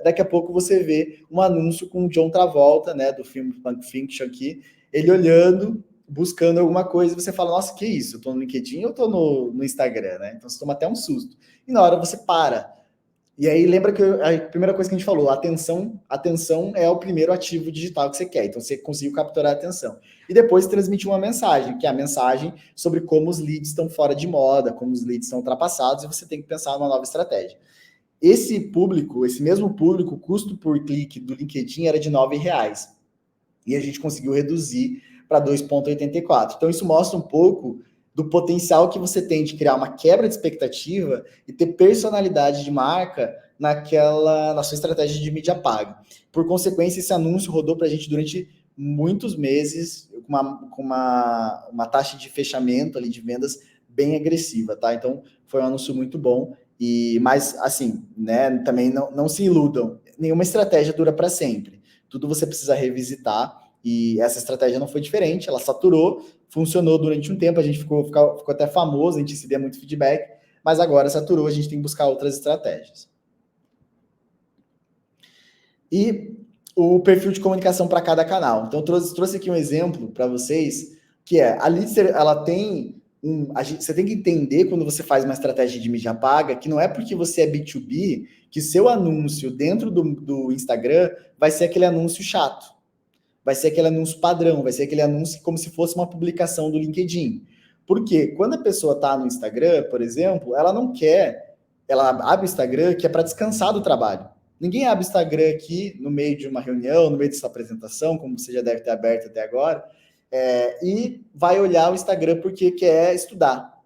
daqui a pouco você vê um anúncio com o John Travolta, né, do filme Pulp Fiction aqui, ele olhando, buscando alguma coisa, e você fala, nossa, que isso? Eu estou no LinkedIn ou estou no Instagram, né? Então, você toma até um susto. E na hora você para. E aí, lembra que a primeira coisa que a gente falou, atenção é o primeiro ativo digital que você quer. Então, você conseguiu capturar a atenção. E depois transmitir uma mensagem, que é a mensagem sobre como os leads estão fora de moda, como os leads estão ultrapassados, e você tem que pensar numa nova estratégia. Esse mesmo público, o custo por clique do LinkedIn era de R$9. E a gente conseguiu reduzir para 2,84. Então, isso mostra um pouco do potencial que você tem de criar uma quebra de expectativa e ter personalidade de marca na sua estratégia de mídia paga. Por consequência, esse anúncio rodou para a gente durante muitos meses, com uma taxa de fechamento ali de vendas bem agressiva, tá? Então, foi um anúncio muito bom. Mas, assim, né, também não se iludam. Nenhuma estratégia dura para sempre. Tudo você precisa revisitar. E essa estratégia não foi diferente, ela saturou, funcionou durante um tempo, a gente ficou até famoso, a gente recebia muito feedback, mas agora saturou, a gente tem que buscar outras estratégias. E o perfil de comunicação para cada canal. Então, trouxe aqui um exemplo para vocês, que a Leadster, ela tem você tem que entender quando você faz uma estratégia de mídia paga, que não é porque você é B2B, que seu anúncio dentro do Instagram vai ser aquele anúncio chato. Vai ser aquele anúncio padrão, vai ser aquele anúncio como se fosse uma publicação do LinkedIn. Porque quando a pessoa está no Instagram, por exemplo, ela abre o Instagram que é para descansar do trabalho. Ninguém abre o Instagram aqui no meio de uma reunião, no meio dessa apresentação, como você já deve ter aberto até agora, e vai olhar o Instagram porque quer estudar.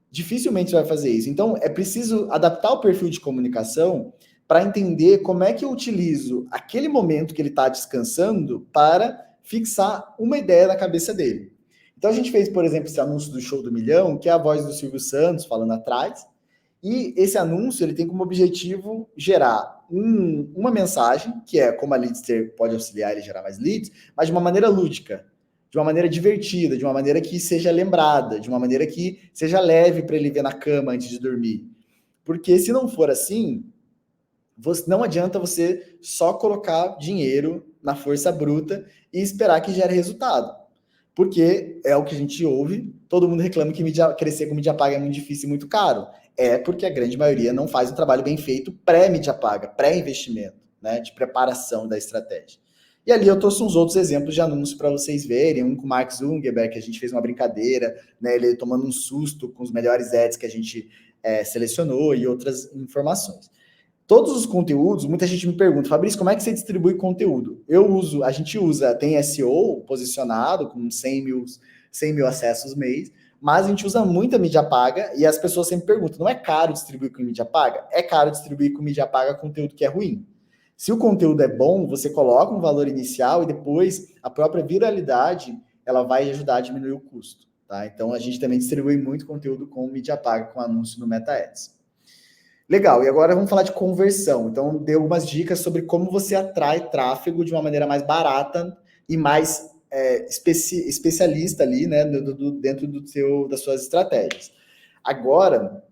Dificilmente você vai fazer isso. Então, é preciso adaptar o perfil de comunicação para entender como é que eu utilizo aquele momento que ele está descansando para fixar uma ideia na cabeça dele. Então, a gente fez, por exemplo, esse anúncio do Show do Milhão, que é a voz do Silvio Santos falando atrás, e esse anúncio ele tem como objetivo gerar uma mensagem, que é como a Leadster pode auxiliar ele a gerar mais leads, mas de uma maneira lúdica, de uma maneira divertida, de uma maneira que seja lembrada, de uma maneira que seja leve para ele ver na cama antes de dormir. Porque se não for assim, não adianta você só colocar dinheiro na força bruta e esperar que gere resultado. porque é o que a gente ouve, todo mundo reclama que crescer com mídia paga é muito difícil e muito caro. É porque a grande maioria não faz um trabalho bem feito pré-mídia paga, pré-investimento, né, de preparação da estratégia. E ali eu trouxe uns outros exemplos de anúncio para vocês verem, um com o Mark Zuckerberg, que a gente fez uma brincadeira, né, ele tomando um susto com os melhores ads que a gente selecionou e outras informações. Todos os conteúdos, muita gente me pergunta, Fabrício, como é que você distribui conteúdo? A gente usa, tem SEO posicionado com 100 mil acessos mês, mas a gente usa muita mídia paga e as pessoas sempre perguntam, não é caro distribuir com mídia paga? É caro distribuir com mídia paga conteúdo que é ruim. Se o conteúdo é bom, você coloca um valor inicial e depois a própria viralidade, ela vai ajudar a diminuir o custo, tá? Então a gente também distribui muito conteúdo com mídia paga, com anúncio no Meta Ads. Legal, e agora vamos falar de conversão. Então, dei algumas dicas sobre como você atrai tráfego de uma maneira mais barata e mais especialista ali, né, dentro das suas estratégias. Agora,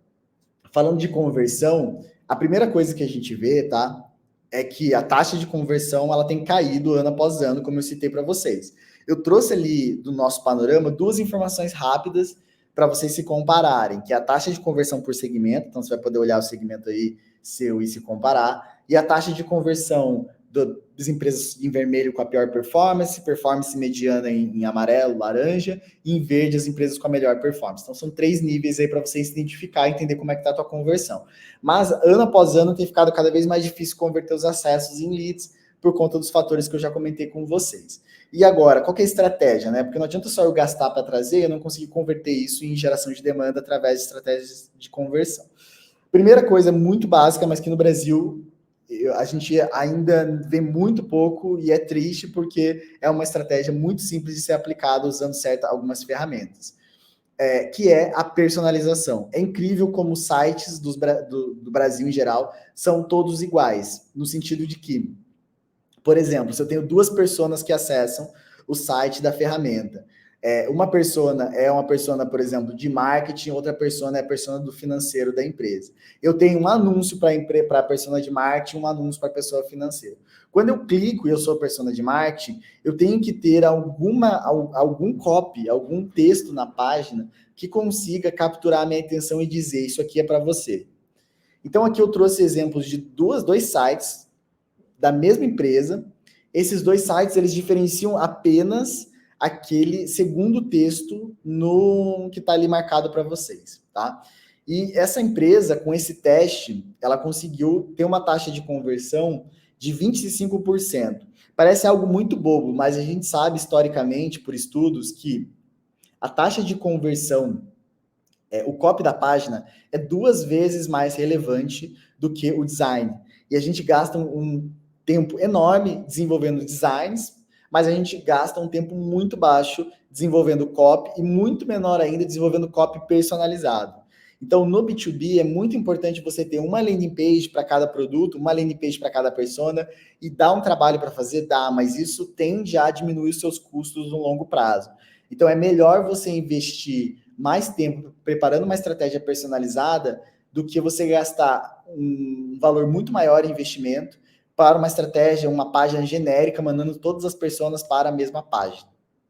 falando de conversão, a primeira coisa que a gente vê, tá, é que a taxa de conversão ela tem caído ano após ano, como eu citei para vocês. Eu trouxe ali do nosso panorama 2 informações rápidas para vocês se compararem, que é a taxa de conversão por segmento, então você vai poder olhar o segmento aí seu e se comparar, e a taxa de conversão das empresas em vermelho com a pior performance mediana em amarelo, laranja, e em verde as empresas com a melhor performance. Então são 3 níveis aí para vocês identificar e entender como é que está a tua conversão. Mas ano após ano tem ficado cada vez mais difícil converter os acessos em leads por conta dos fatores que eu já comentei com vocês. E agora, qual que é a estratégia, né? Porque não adianta só eu gastar para trazer e eu não conseguir converter isso em geração de demanda através de estratégias de conversão. Primeira coisa muito básica, mas que no Brasil a gente ainda vê muito pouco e é triste porque é uma estratégia muito simples de ser aplicada usando algumas ferramentas, que é a personalização. É incrível como os sites do Brasil em geral são todos iguais, no sentido de que, por exemplo, se eu tenho 2 pessoas que acessam o site da ferramenta, uma persona é uma persona, por exemplo, de marketing, outra persona é a persona do financeiro da empresa. Eu tenho um anúncio para a persona de marketing, um anúncio para a pessoa financeira. Quando eu clico e eu sou a persona de marketing, eu tenho que ter algum copy, algum texto na página que consiga capturar a minha atenção e dizer isso aqui é para você. Então aqui eu trouxe exemplos de dois sites da mesma empresa. Esses 2 sites, eles diferenciam apenas aquele segundo texto que está ali marcado para vocês, tá? E essa empresa, com esse teste, ela conseguiu ter uma taxa de conversão de 25%. Parece algo muito bobo, mas a gente sabe historicamente, por estudos, que a taxa de conversão, o copy da página, é 2 vezes mais relevante do que o design. E a gente gasta um tempo enorme desenvolvendo designs, mas a gente gasta um tempo muito baixo desenvolvendo copy e muito menor ainda desenvolvendo copy personalizado. Então, no B2B, é muito importante você ter uma landing page para cada produto, uma landing page para cada persona, e dá um trabalho para fazer? Dá, mas isso tende a diminuir os seus custos no longo prazo. Então, é melhor você investir mais tempo preparando uma estratégia personalizada do que você gastar um valor muito maior em investimento para uma estratégia, uma página genérica, mandando todas as pessoas para a mesma página,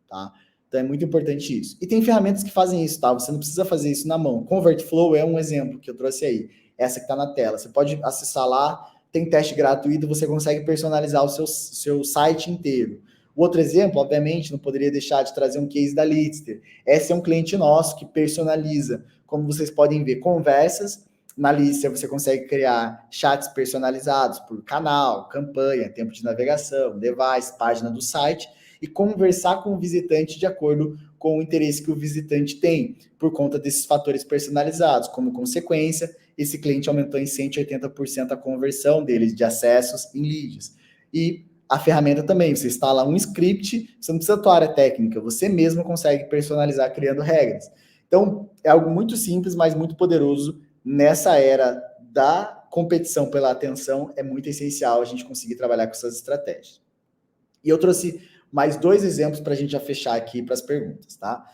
tá? Então é muito importante isso. E tem ferramentas que fazem isso, tá? Você não precisa fazer isso na mão. ConvertFlow é um exemplo que eu trouxe aí. Essa que está na tela. Você pode acessar lá, tem teste gratuito, você consegue personalizar o seu site inteiro. O outro exemplo, obviamente, não poderia deixar de trazer um case da Litster. Esse é um cliente nosso que personaliza. Como vocês podem ver, conversas. Na Litster você consegue criar chats personalizados por canal, campanha, tempo de navegação, device, página do site e conversar com o visitante de acordo com o interesse que o visitante tem, por conta desses fatores personalizados. Como consequência, esse cliente aumentou em 180% a conversão deles de acessos em leads. E a ferramenta também, você instala um script, você não precisa da tua área técnica, você mesmo consegue personalizar criando regras. Então, é algo muito simples, mas muito poderoso. Nessa era da competição pela atenção, é muito essencial a gente conseguir trabalhar com essas estratégias. E eu trouxe mais 2 exemplos para a gente já fechar aqui para as perguntas, tá?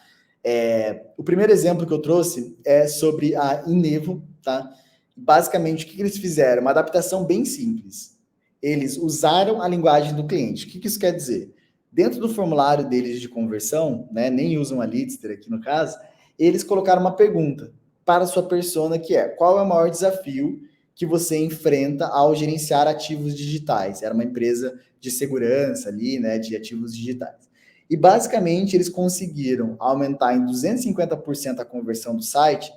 O primeiro exemplo que eu trouxe é sobre a Inevo, tá? Basicamente, o que eles fizeram? Uma adaptação bem simples. Eles usaram a linguagem do cliente. O que isso quer dizer? dentro do formulário deles de conversão, né, nem usam a Leadster aqui no caso, eles colocaram uma pergunta para a sua persona, que é: qual é o maior desafio que você enfrenta ao gerenciar ativos digitais? Era uma empresa de segurança ali, né, de ativos digitais. E basicamente eles conseguiram aumentar em 250% a conversão do site,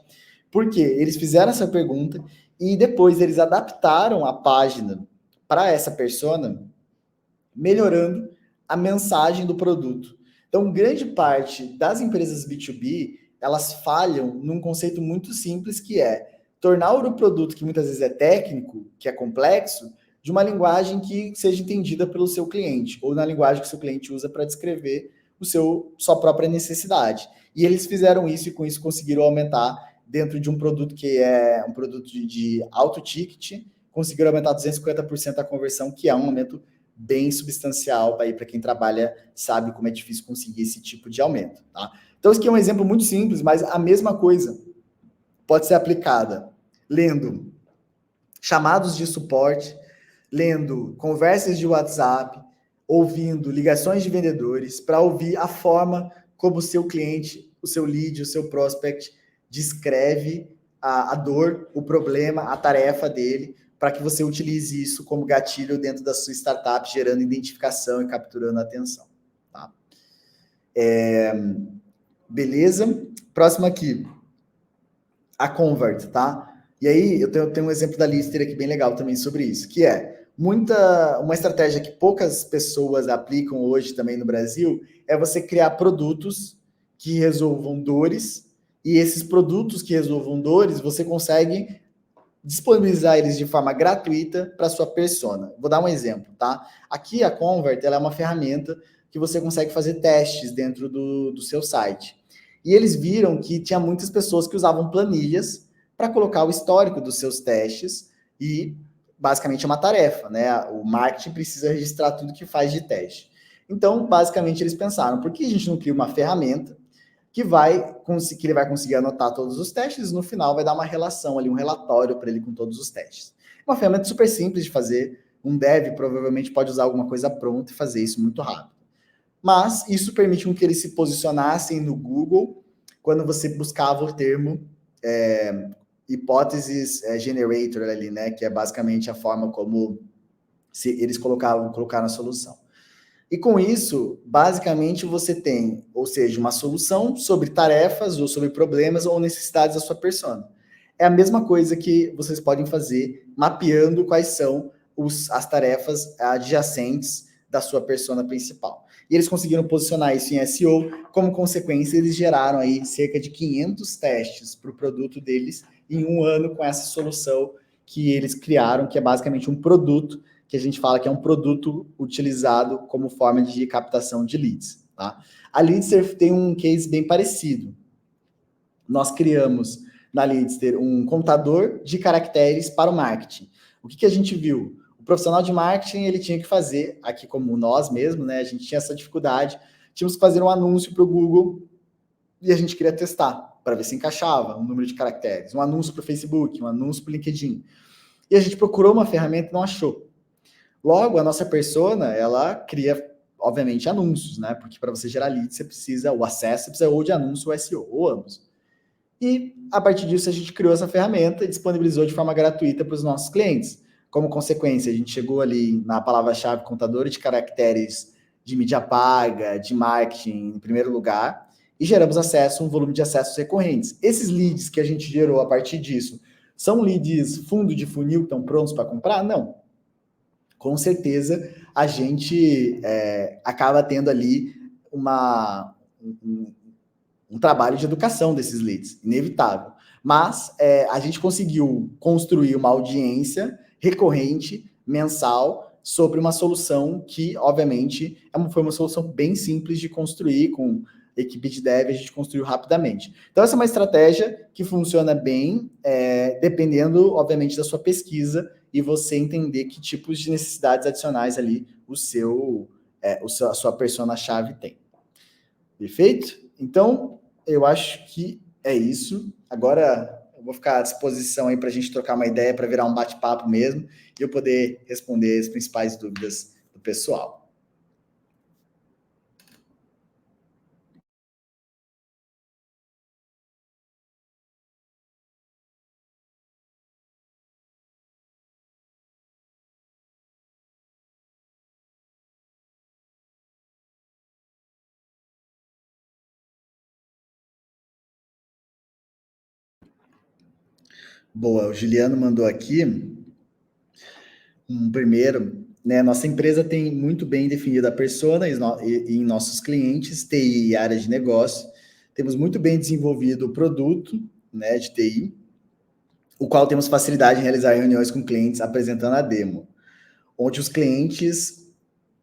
porque eles fizeram essa pergunta e depois eles adaptaram a página para essa persona, melhorando a mensagem do produto. Então, grande parte das empresas B2B, elas falham num conceito muito simples, que é tornar o produto, que muitas vezes é técnico, que é complexo, de uma linguagem que seja entendida pelo seu cliente, ou na linguagem que o seu cliente usa para descrever sua própria necessidade. E eles fizeram isso e com isso conseguiram aumentar, dentro de um produto que é um produto de alto ticket, conseguiram aumentar 250% a conversão, que é um aumento bem substancial para quem trabalha, sabe como é difícil conseguir esse tipo de aumento. Tá? Então, isso aqui é um exemplo muito simples, mas a mesma coisa pode ser aplicada lendo chamados de suporte, lendo conversas de WhatsApp, ouvindo ligações de vendedores, para ouvir a forma como o seu cliente, o seu lead, o seu prospect descreve a dor, o problema, a tarefa dele, para que você utilize isso como gatilho dentro da sua startup, gerando identificação e capturando a atenção. Tá? Beleza? Próximo aqui. A Convert, tá? E aí, eu tenho um exemplo da Lister aqui bem legal também sobre isso, que é uma estratégia que poucas pessoas aplicam hoje também no Brasil, é você criar produtos que resolvam dores, e esses produtos que resolvam dores, você consegue disponibilizar eles de forma gratuita para sua persona. Vou dar um exemplo, tá? Aqui a Convert, ela é uma ferramenta que você consegue fazer testes dentro do seu site. E eles viram que tinha muitas pessoas que usavam planilhas para colocar o histórico dos seus testes, e basicamente é uma tarefa, né? O marketing precisa registrar tudo que faz de teste. Então, basicamente, eles pensaram: por que a gente não cria uma ferramenta que ele vai conseguir anotar todos os testes e no final vai dar uma relação ali, um relatório para ele com todos os testes. Uma ferramenta super simples de fazer, um dev provavelmente pode usar alguma coisa pronta e fazer isso muito rápido. Mas isso permite com que eles se posicionassem no Google quando você buscava o termo hipóteses generator ali, né? Que é basicamente a forma como eles colocaram a solução. E com isso, basicamente, você tem, ou seja, uma solução sobre tarefas ou sobre problemas ou necessidades da sua persona. É a mesma coisa que vocês podem fazer mapeando quais são as tarefas adjacentes da sua persona principal. E eles conseguiram posicionar isso em SEO. Como consequência, eles geraram aí cerca de 500 testes para o produto deles em um ano com essa solução que eles criaram, que é basicamente um produto que a gente fala que é um produto utilizado como forma de captação de leads. Tá? A Leadster tem um case bem parecido. Nós criamos na Leadster um contador de caracteres para o marketing. O que a gente viu? O profissional de marketing ele tinha que fazer, aqui como nós mesmos, né? A gente tinha essa dificuldade, tínhamos que fazer um anúncio para o Google e a gente queria testar para ver se encaixava um número de caracteres. Um anúncio para o Facebook, um anúncio para o LinkedIn. E a gente procurou uma ferramenta e não achou. Logo, a nossa persona, ela cria, obviamente, anúncios, né? Porque para você gerar lead, você precisa, o acesso, você precisa ou de anúncio ou SEO, ou ambos. E, a partir disso, a gente criou essa ferramenta e disponibilizou de forma gratuita para os nossos clientes. Como consequência, a gente chegou ali na palavra-chave contador de caracteres de mídia paga, de marketing, em primeiro lugar, e geramos um volume de acessos recorrentes. Esses leads que a gente gerou a partir disso, são leads fundo de funil que estão prontos para comprar? Não. Com certeza, a gente acaba tendo ali um trabalho de educação desses leads, inevitável. Mas a gente conseguiu construir uma audiência recorrente, mensal, sobre uma solução que, obviamente, foi uma solução bem simples de construir, com equipe de dev, a gente construiu rapidamente. Então, essa é uma estratégia que funciona bem, dependendo, obviamente, da sua pesquisa e você entender que tipos de necessidades adicionais ali a sua persona-chave tem. Perfeito? Então, eu acho que é isso. Agora, eu vou ficar à disposição aí para a gente trocar uma ideia, para virar um bate-papo mesmo, e eu poder responder as principais dúvidas do pessoal. Boa, o Juliano mandou aqui um primeiro, né? Nossa empresa tem muito bem definida a persona em nossos clientes, TI e área de negócio. Temos muito bem desenvolvido o produto, né, de TI, o qual temos facilidade em realizar reuniões com clientes apresentando a demo, onde os clientes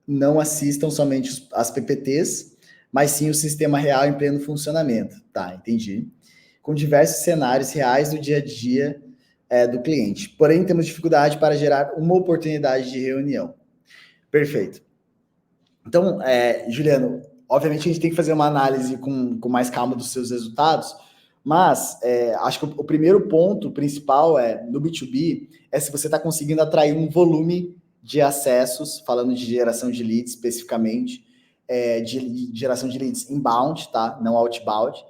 não assistam somente as PPTs, mas sim o sistema real em pleno funcionamento. Tá, entendi. Com diversos cenários reais do dia a dia do cliente. Porém, temos dificuldade para gerar uma oportunidade de reunião. Perfeito. Então, Juliano, obviamente a gente tem que fazer uma análise com mais calma dos seus resultados, mas acho que o primeiro ponto principal no B2B é se você está conseguindo atrair um volume de acessos, falando de geração de leads especificamente, de geração de leads inbound, tá? Não outbound.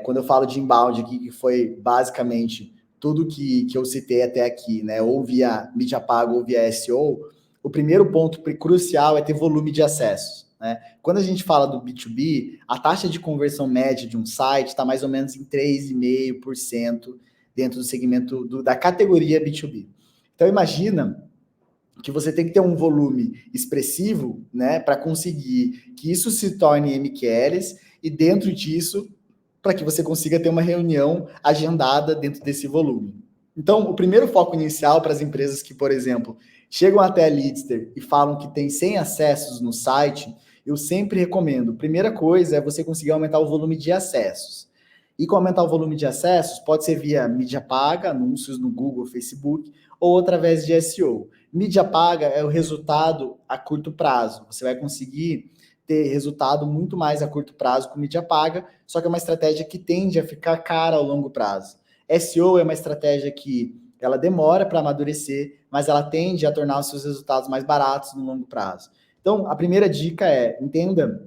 Quando eu falo de inbound aqui, que foi basicamente tudo que eu citei até aqui, né? Ou via mídia paga ou via SEO, o primeiro ponto crucial é ter volume de acessos, né? Quando a gente fala do B2B, a taxa de conversão média de um site está mais ou menos em 3,5% dentro do segmento da categoria B2B. Então, imagina que você tem que ter um volume expressivo, né, para conseguir que isso se torne MQLs e dentro disso, para que você consiga ter uma reunião agendada dentro desse volume. Então, o primeiro foco inicial para as empresas que, por exemplo, chegam até a Leadster e falam que tem 100 acessos no site, eu sempre recomendo. Primeira coisa é você conseguir aumentar o volume de acessos. E com aumentar o volume de acessos, pode ser via mídia paga, anúncios no Google, Facebook, ou através de SEO. Mídia paga é o resultado a curto prazo. Você vai conseguir ter resultado muito mais a curto prazo com mídia paga, só que é uma estratégia que tende a ficar cara ao longo prazo. SEO é uma estratégia que ela demora para amadurecer, mas ela tende a tornar os seus resultados mais baratos no longo prazo. Então, a primeira dica é, entenda,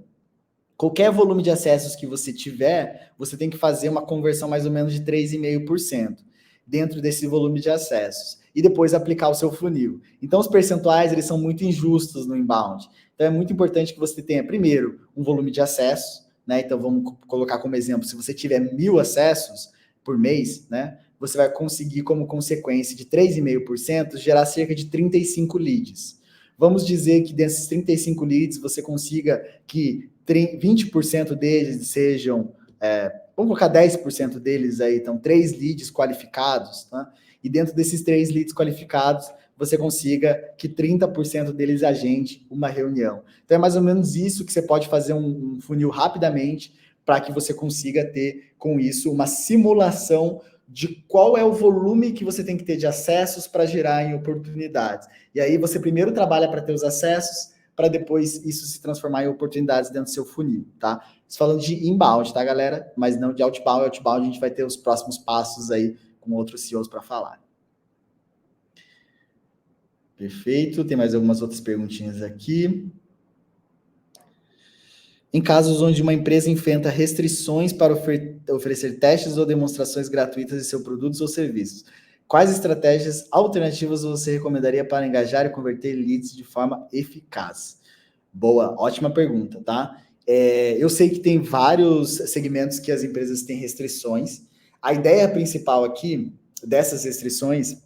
qualquer volume de acessos que você tiver, você tem que fazer uma conversão mais ou menos de 3,5% dentro desse volume de acessos e depois aplicar o seu funil. Então, os percentuais, eles são muito injustos no inbound. Então, é muito importante que você tenha, primeiro, um volume de acessos, né? Então, vamos colocar como exemplo, se você tiver 1.000 acessos por mês, né? Você vai conseguir, como consequência de 3,5%, gerar cerca de 35 leads. Vamos dizer que desses 35 leads, você consiga que 20% deles sejam, vamos colocar 10% deles aí, então 3 leads qualificados, tá? E dentro desses 3 leads qualificados, você consiga que 30% deles agende uma reunião. Então é mais ou menos isso que você pode fazer um funil rapidamente para que você consiga ter com isso uma simulação de qual é o volume que você tem que ter de acessos para gerar em oportunidades. E aí você primeiro trabalha para ter os acessos, para depois isso se transformar em oportunidades dentro do seu funil, tá? Estou falando de inbound, tá, galera? Mas não de outbound. Outbound a gente vai ter os próximos passos aí com outros CEOs para falar. Perfeito. Tem mais algumas outras perguntinhas aqui. Em casos onde uma empresa enfrenta restrições para oferecer testes ou demonstrações gratuitas de seus produtos ou serviços, quais estratégias alternativas você recomendaria para engajar e converter leads de forma eficaz? Boa, ótima pergunta, tá? Eu sei que tem vários segmentos que as empresas têm restrições. A ideia principal aqui dessas restrições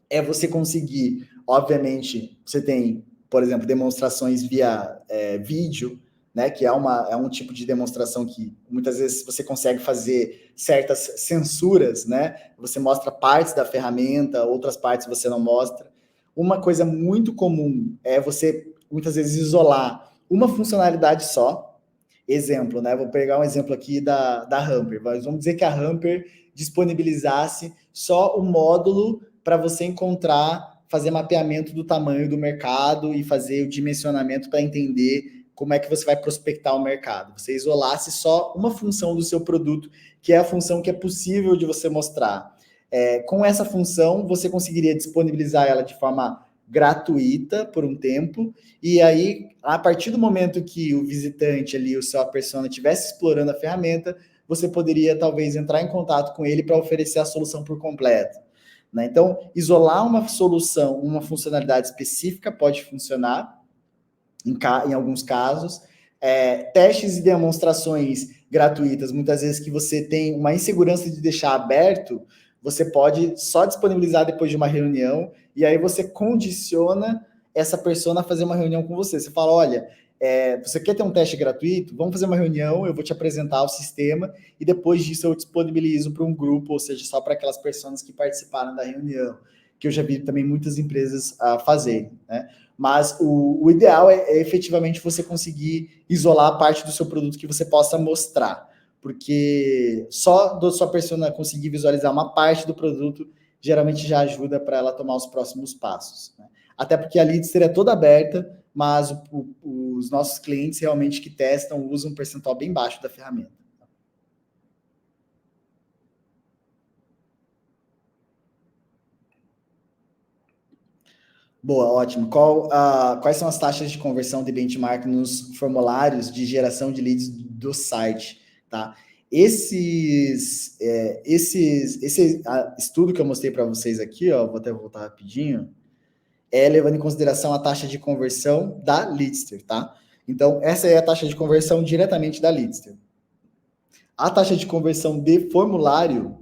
é você conseguir, obviamente, você tem, por exemplo, demonstrações via vídeo, né, que é um tipo de demonstração que muitas vezes você consegue fazer certas censuras, né? Você mostra partes da ferramenta, outras partes você não mostra. Uma coisa muito comum é você, muitas vezes, isolar uma funcionalidade só. Exemplo, né? Vou pegar um exemplo aqui da Hamper. Vamos dizer que a Hamper disponibilizasse só o módulo para você encontrar, fazer mapeamento do tamanho do mercado e fazer o dimensionamento para entender como é que você vai prospectar o mercado. Você isolasse só uma função do seu produto, que é a função que é possível de você mostrar. Com essa função, você conseguiria disponibilizar ela de forma gratuita por um tempo, e aí, a partir do momento que o visitante ali, a sua persona, estivesse explorando a ferramenta, você poderia, talvez, entrar em contato com ele para oferecer a solução por completo. Né? Então, isolar uma solução, uma funcionalidade específica pode funcionar, em alguns casos. Testes e demonstrações gratuitas, muitas vezes que você tem uma insegurança de deixar aberto, você pode só disponibilizar depois de uma reunião, e aí você condiciona essa pessoa a fazer uma reunião com você. Você fala, olha, você quer ter um teste gratuito? Vamos fazer uma reunião, eu vou te apresentar o sistema, e depois disso eu disponibilizo para um grupo, ou seja, só para aquelas pessoas que participaram da reunião, que eu já vi também muitas empresas fazerem, né? Mas o ideal é efetivamente você conseguir isolar a parte do seu produto que você possa mostrar, porque só da sua persona conseguir visualizar uma parte do produto geralmente já ajuda para ela tomar os próximos passos, né? Até porque a Leadster é toda aberta, mas os nossos clientes realmente que testam usam um percentual bem baixo da ferramenta. Boa, ótimo. Quais são as taxas de conversão de benchmark nos formulários de geração de leads do site? Tá? Esse estudo que eu mostrei para vocês aqui, ó, vou até voltar rapidinho, levando em consideração a taxa de conversão da Leadster, tá? Então, essa é a taxa de conversão diretamente da Leadster. A taxa de conversão de formulário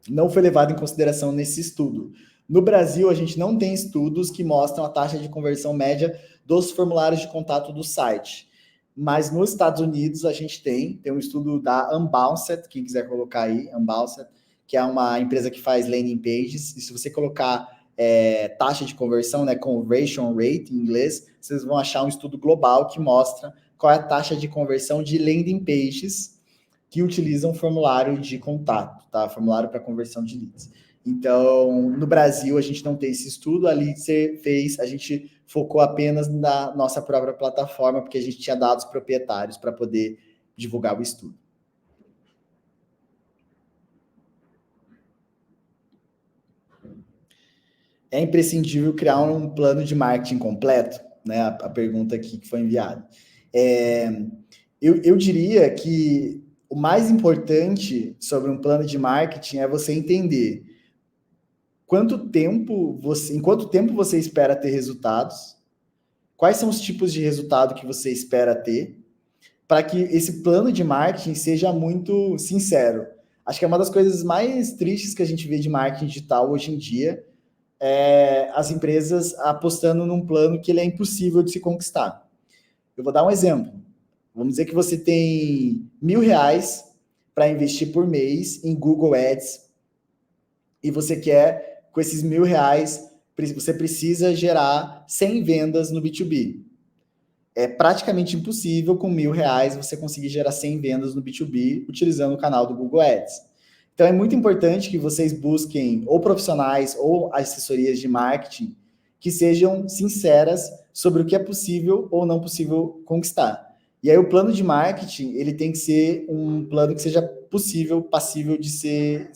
não foi levada em consideração nesse estudo. No Brasil, a gente não tem estudos que mostram a taxa de conversão média dos formulários de contato do site. Mas nos Estados Unidos, a gente tem um estudo da Unbouncer, quem quiser colocar aí, Unbouncer, que é uma empresa que faz landing pages, e se você colocar taxa de conversão, né, conversion rate em inglês, vocês vão achar um estudo global que mostra qual é a taxa de conversão de landing pages que utilizam formulário de contato, tá? Formulário para conversão de leads. Então, no Brasil, a gente não tem esse estudo, a Leadster fez, a gente focou apenas na nossa própria plataforma, porque a gente tinha dados proprietários para poder divulgar o estudo. É imprescindível criar um plano de marketing completo? Né? A pergunta aqui que foi enviada. Eu diria que o mais importante sobre um plano de marketing é você entender em quanto tempo você espera ter resultados, quais são os tipos de resultado que você espera ter, para que esse plano de marketing seja muito sincero. Acho que é uma das coisas mais tristes que a gente vê de marketing digital hoje em dia, as empresas apostando num plano que ele é impossível de se conquistar. Eu vou dar um exemplo. Vamos dizer que você tem R$1.000 para investir por mês em Google Ads e você quer, com esses R$1.000, você precisa gerar 100 vendas no B2B. É praticamente impossível com R$1.000 você conseguir gerar 100 vendas no B2B utilizando o canal do Google Ads. Então, é muito importante que vocês busquem ou profissionais ou assessorias de marketing que sejam sinceras sobre o que é possível ou não possível conquistar. E aí, o plano de marketing, ele tem que ser um plano que seja passível de ser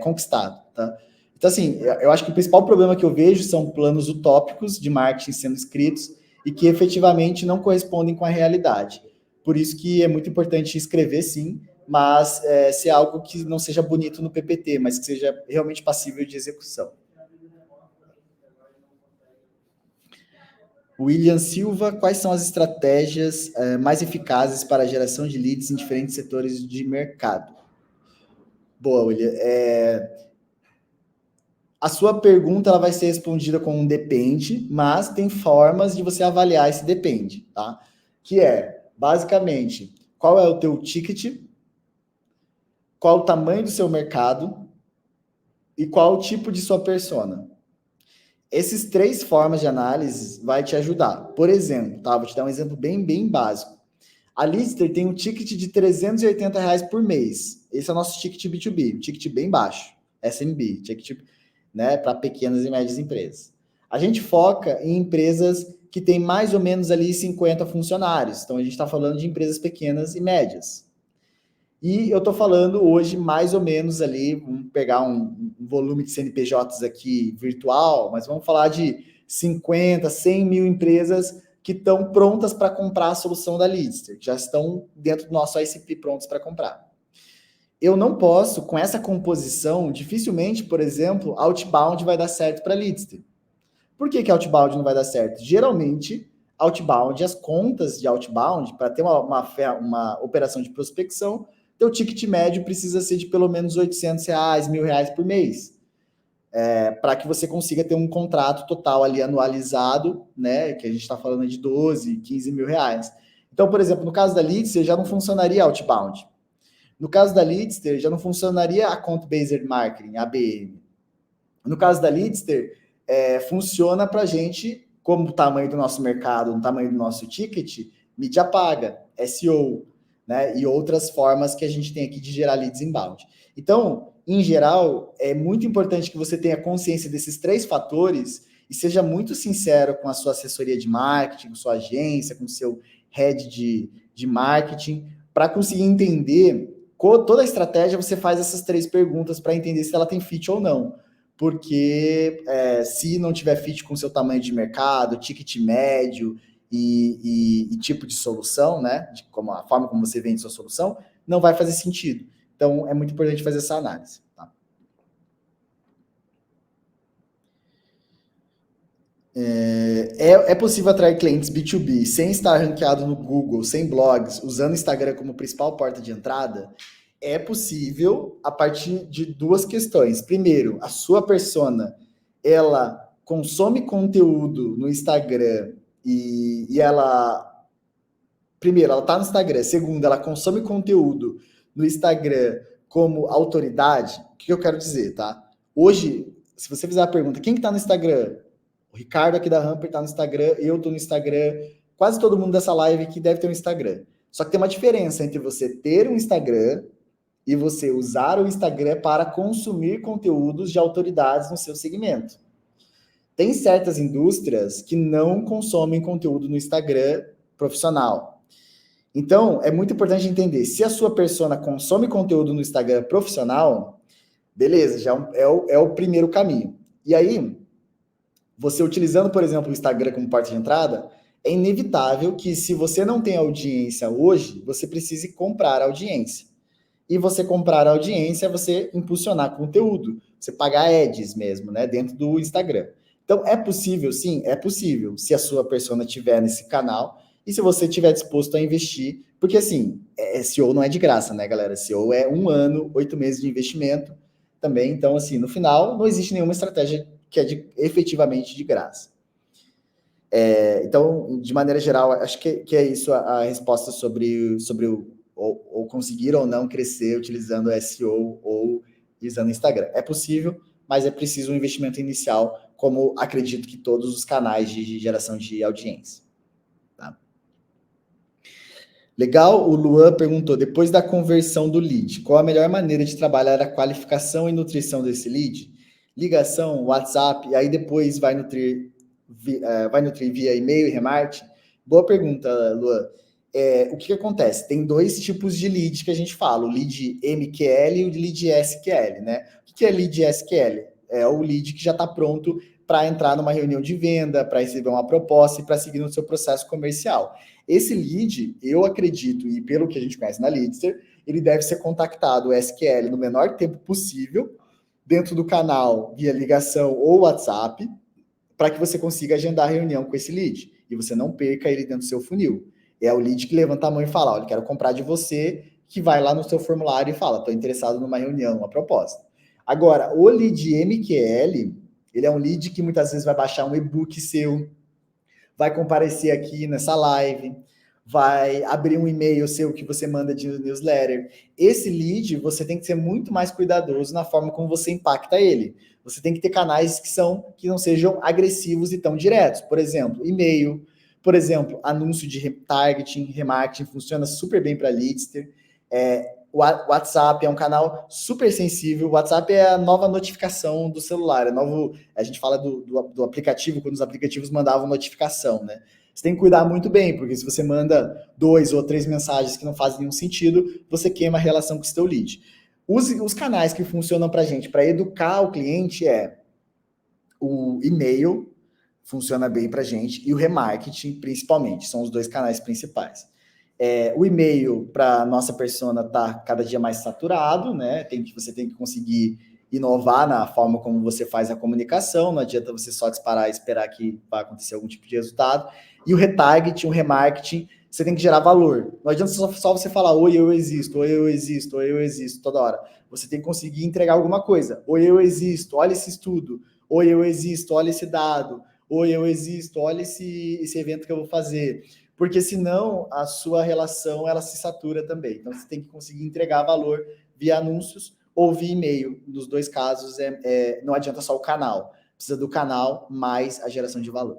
conquistado, tá? Então, assim, eu acho que o principal problema que eu vejo são planos utópicos de marketing sendo escritos e que efetivamente não correspondem com a realidade. Por isso que é muito importante escrever, sim, mas ser algo que não seja bonito no PPT, mas que seja realmente passível de execução. William Silva, quais são as estratégias mais eficazes para a geração de leads em diferentes setores de mercado? Boa, William. A sua pergunta ela vai ser respondida com um depende, mas tem formas de você avaliar esse depende, tá? Que basicamente, qual é o teu ticket, qual o tamanho do seu mercado e qual o tipo de sua persona. Essas 3 formas de análise vai te ajudar. Por exemplo, tá? Vou te dar um exemplo bem básico. A Leadster tem um ticket de R$380 por mês. Esse é o nosso ticket B2B, um ticket bem baixo, SMB, ticket, né, para pequenas e médias empresas. A gente foca em empresas que têm mais ou menos ali 50 funcionários. Então, a gente está falando de empresas pequenas e médias. E eu estou falando hoje mais ou menos ali, vamos pegar um volume de CNPJs aqui virtual, mas vamos falar de 50, 100 mil empresas que estão prontas para comprar a solução da Leadster, que já estão dentro do nosso ICP prontos para comprar. Eu não posso, com essa composição, dificilmente, por exemplo, outbound vai dar certo para a Leadster. Por que outbound não vai dar certo? Geralmente, outbound, as contas de outbound, para ter uma operação de prospecção, teu ticket médio precisa ser de pelo menos R$800, R$1.000 por mês. Para que você consiga ter um contrato total ali anualizado, né? Que a gente está falando de 12, 15 mil reais. Então, por exemplo, no caso da Leadster, já não funcionaria outbound. No caso da Leadster, já não funcionaria Account Based Marketing, ABM. No caso da Leadster, funciona para a gente, como o tamanho do nosso mercado, o tamanho do nosso ticket, mídia paga, SEO, né? E outras formas que a gente tem aqui de gerar leads inbound. Então, em geral, é muito importante que você tenha consciência desses 3 fatores e seja muito sincero com a sua assessoria de marketing, com sua agência, com o seu head de marketing, para conseguir entender toda a estratégia. Você faz essas 3 perguntas para entender se ela tem fit ou não. Porque se não tiver fit com o seu tamanho de mercado, ticket médio e tipo de solução, né? A forma como você vende sua solução, não vai fazer sentido. Então, é muito importante fazer essa análise. Tá? É possível atrair clientes B2B sem estar ranqueado no Google, sem blogs, usando o Instagram como principal porta de entrada? É possível a partir de 2 questões. Primeiro, a sua persona, ela consome conteúdo no Instagram e ela... Primeiro, ela está no Instagram. Segundo, ela consome conteúdo no Instagram como autoridade. O que eu quero dizer, tá? Hoje, se você fizer a pergunta, quem que tá no Instagram? O Ricardo aqui da Hamper tá no Instagram, eu tô no Instagram, quase todo mundo dessa live aqui deve ter um Instagram. Só que tem uma diferença entre você ter um Instagram e você usar o Instagram para consumir conteúdos de autoridades no seu segmento. Tem certas indústrias que não consomem conteúdo no Instagram profissional. Então, é muito importante entender, se a sua persona consome conteúdo no Instagram profissional, beleza, já é o primeiro caminho. E aí, você utilizando, por exemplo, o Instagram como porta de entrada, é inevitável que, se você não tem audiência hoje, você precise comprar audiência. E você comprar audiência é você impulsionar conteúdo, você pagar ads mesmo, né, dentro do Instagram. Então, é possível? Sim, é possível, se a sua persona estiver nesse canal e se você estiver disposto a investir, porque assim, SEO não é de graça, né, galera? SEO é 1 ano, 8 meses de investimento também. Então, assim, no final, não existe nenhuma estratégia que é efetivamente de graça. Então, de maneira geral, acho que é isso a resposta sobre ou conseguir ou não crescer utilizando SEO ou utilizando Instagram. É possível, mas é preciso um investimento inicial, como acredito que todos os canais de geração de audiência. Tá? Legal, o Luan perguntou, depois da conversão do lead, qual a melhor maneira de trabalhar a qualificação e nutrição desse lead? Ligação, WhatsApp, e aí depois vai nutrir via e-mail e remarketing? Boa pergunta, Luan. O que acontece? Tem 2 tipos de lead que a gente fala, o lead MQL e o lead SQL, né? O que é lead SQL? É o lead que já está pronto para entrar numa reunião de venda, para receber uma proposta e para seguir no seu processo comercial. Esse lead, eu acredito, e pelo que a gente conhece na Leadster, ele deve ser contactado, o SQL, no menor tempo possível, dentro do canal, via ligação ou WhatsApp, para que você consiga agendar a reunião com esse lead, e você não perca ele dentro do seu funil. É o lead que levanta a mão e fala, olha, quero comprar de você, que vai lá no seu formulário e fala, estou interessado numa reunião, uma proposta. Agora, o lead MQL, ele é um lead que muitas vezes vai baixar um e-book seu, vai comparecer aqui nessa live, vai abrir um e-mail seu que você manda de newsletter. Esse lead, você tem que ser muito mais cuidadoso na forma como você impacta ele. Você tem que ter canais que não sejam agressivos e tão diretos. Por exemplo, e-mail, por exemplo, anúncio de retargeting, remarketing, funciona super bem para Leadster. O WhatsApp é um canal super sensível. O WhatsApp é a nova notificação do celular. A gente fala do aplicativo, quando os aplicativos mandavam notificação, né? Você tem que cuidar muito bem, porque se você manda 2 ou 3 mensagens que não fazem nenhum sentido, você queima a relação com o seu lead. Os canais que funcionam para a gente, para educar o cliente, o e-mail, funciona bem para a gente, e o remarketing, principalmente, são os 2 canais principais. O e-mail para nossa persona tá cada dia mais saturado, né? Você tem que conseguir inovar na forma como você faz a comunicação, não adianta você só disparar e esperar que vai acontecer algum tipo de resultado. E o retargeting, o remarketing, você tem que gerar valor. Não adianta só você falar, oi, eu existo, oi, eu existo, oi, eu existo, toda hora. Você tem que conseguir entregar alguma coisa. Oi, eu existo, olha esse estudo. Oi, eu existo, olha esse dado. Oi, eu existo, olha esse evento que eu vou fazer. Porque senão a sua relação ela se satura também. Então você tem que conseguir entregar valor via anúncios ou via e-mail. Nos dois casos não adianta só o canal. Precisa do canal mais a geração de valor.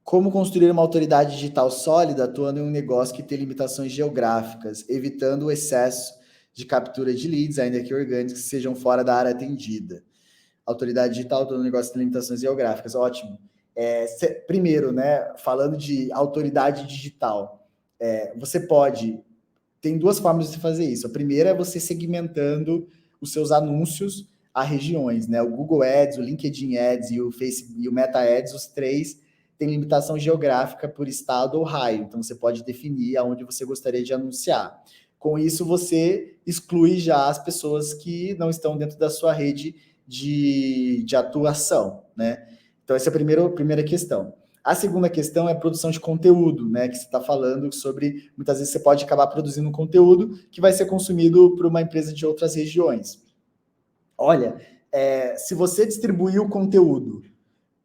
Como construir uma autoridade digital sólida atuando em um negócio que tem limitações geográficas, evitando o excesso de captura de leads, ainda que orgânicos, que sejam fora da área atendida. Autoridade digital atuando em um negócio que tem limitações geográficas, ótimo. Primeiro, né, falando de autoridade digital, você pode... Tem duas formas de fazer isso. A primeira é você segmentando os seus anúncios a regiões, né? O Google Ads, o LinkedIn Ads e o Meta Ads, os três têm limitação geográfica por estado ou raio. Então, você pode definir aonde você gostaria de anunciar. Com isso, você exclui já as pessoas que não estão dentro da sua rede de atuação, né? Então, essa é a primeira questão. A segunda questão é a produção de conteúdo, né? Que você está falando sobre... Muitas vezes você pode acabar produzindo um conteúdo que vai ser consumido por uma empresa de outras regiões. Olha, se você distribuir o conteúdo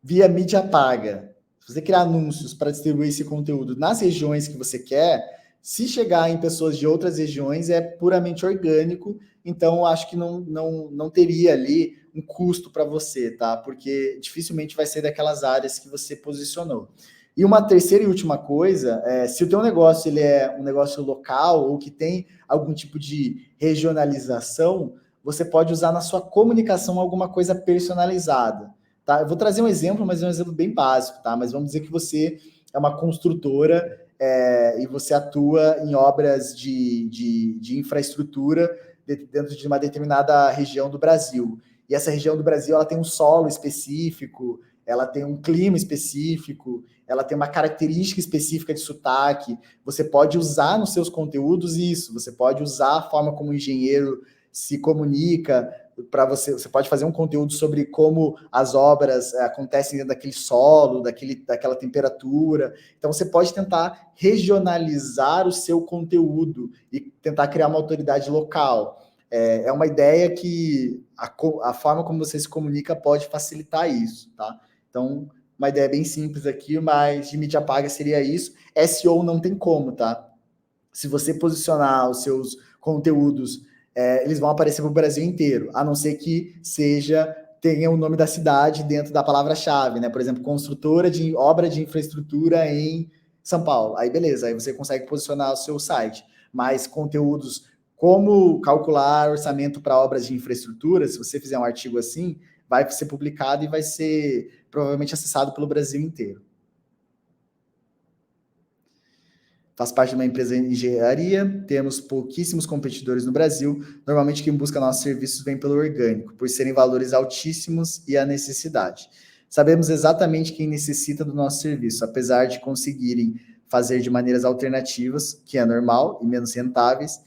via mídia paga, se você criar anúncios para distribuir esse conteúdo nas regiões que você quer, se chegar em pessoas de outras regiões, é puramente orgânico, então acho que não teria ali um custo para você, tá? Porque dificilmente vai ser daquelas áreas que você posicionou. E uma terceira e última coisa, se o teu negócio ele é um negócio local ou que tem algum tipo de regionalização, você pode usar na sua comunicação alguma coisa personalizada, tá? Eu vou trazer um exemplo, mas é um exemplo bem básico, tá? Mas vamos dizer que você é uma construtora e você atua em obras de infraestrutura dentro de uma determinada região do Brasil. E essa região do Brasil ela tem um solo específico, ela tem um clima específico, ela tem uma característica específica de sotaque. Você pode usar nos seus conteúdos isso, você pode usar a forma como o engenheiro se comunica para você. Você pode fazer um conteúdo sobre como as obras acontecem dentro daquele solo, daquela temperatura. Então, você pode tentar regionalizar o seu conteúdo e tentar criar uma autoridade local. É uma ideia que a forma como você se comunica pode facilitar isso, tá? Então, uma ideia bem simples aqui, mas de mídia paga seria isso. SEO não tem como, tá? Se você posicionar os seus conteúdos, eles vão aparecer para o Brasil inteiro, a não ser que tenha o nome da cidade dentro da palavra-chave, né? Por exemplo, construtora de obra de infraestrutura em São Paulo. Aí, beleza, aí você consegue posicionar o seu site. Mas conteúdos como calcular orçamento para obras de infraestrutura, se você fizer um artigo assim, vai ser publicado e vai ser provavelmente acessado pelo Brasil inteiro. Faz parte de uma empresa de engenharia, temos pouquíssimos competidores no Brasil, normalmente quem busca nossos serviços vem pelo orgânico, por serem valores altíssimos e a necessidade. Sabemos exatamente quem necessita do nosso serviço, apesar de conseguirem fazer de maneiras alternativas, que é normal e menos rentáveis,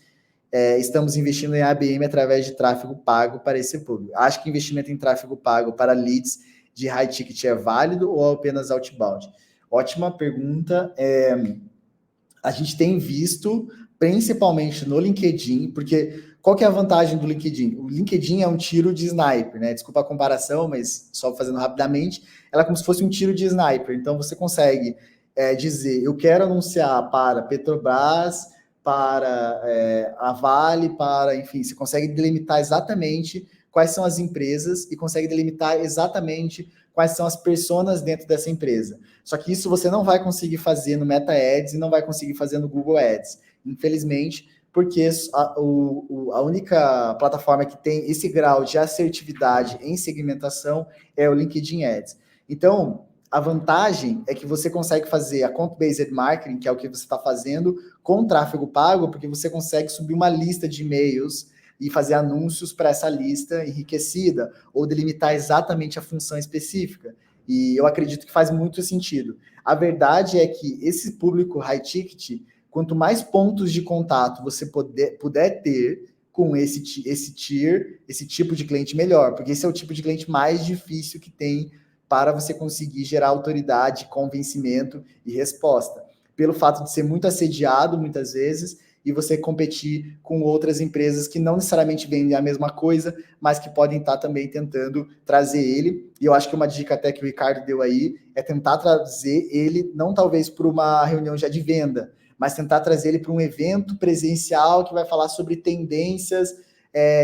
estamos investindo em ABM através de tráfego pago para esse público. Acho que investimento em tráfego pago para leads de high ticket é válido ou apenas outbound? Ótima pergunta. A gente tem visto, principalmente no LinkedIn, porque qual que é a vantagem do LinkedIn? O LinkedIn é um tiro de sniper, né? Desculpa a comparação, mas só fazendo rapidamente, ela é como se fosse um tiro de sniper. Então, você consegue dizer, eu quero anunciar para Petrobras, para a Vale, enfim, você consegue delimitar exatamente quais são as empresas e consegue delimitar exatamente quais são as personas dentro dessa empresa. Só que isso você não vai conseguir fazer no Meta Ads e não vai conseguir fazer no Google Ads, infelizmente, porque a única plataforma que tem esse grau de assertividade em segmentação é o LinkedIn Ads. Então, a vantagem é que você consegue fazer a Account-Based Marketing, que é o que você está fazendo, com tráfego pago, porque você consegue subir uma lista de e-mails e fazer anúncios para essa lista enriquecida, ou delimitar exatamente a função específica. E eu acredito que faz muito sentido. A verdade é que esse público high ticket, Quanto mais pontos de contato você puder ter com esse tier, esse tipo de cliente, melhor, porque esse é o tipo de cliente mais difícil que tem para você conseguir gerar autoridade, convencimento e resposta. Pelo fato de ser muito assediado, muitas vezes, e você competir com outras empresas que não necessariamente vendem a mesma coisa, mas que podem estar também tentando trazer ele. E eu acho que uma dica até que o Ricardo deu aí é tentar trazer ele, não talvez para uma reunião já de venda, mas tentar trazer ele para um evento presencial que vai falar sobre tendências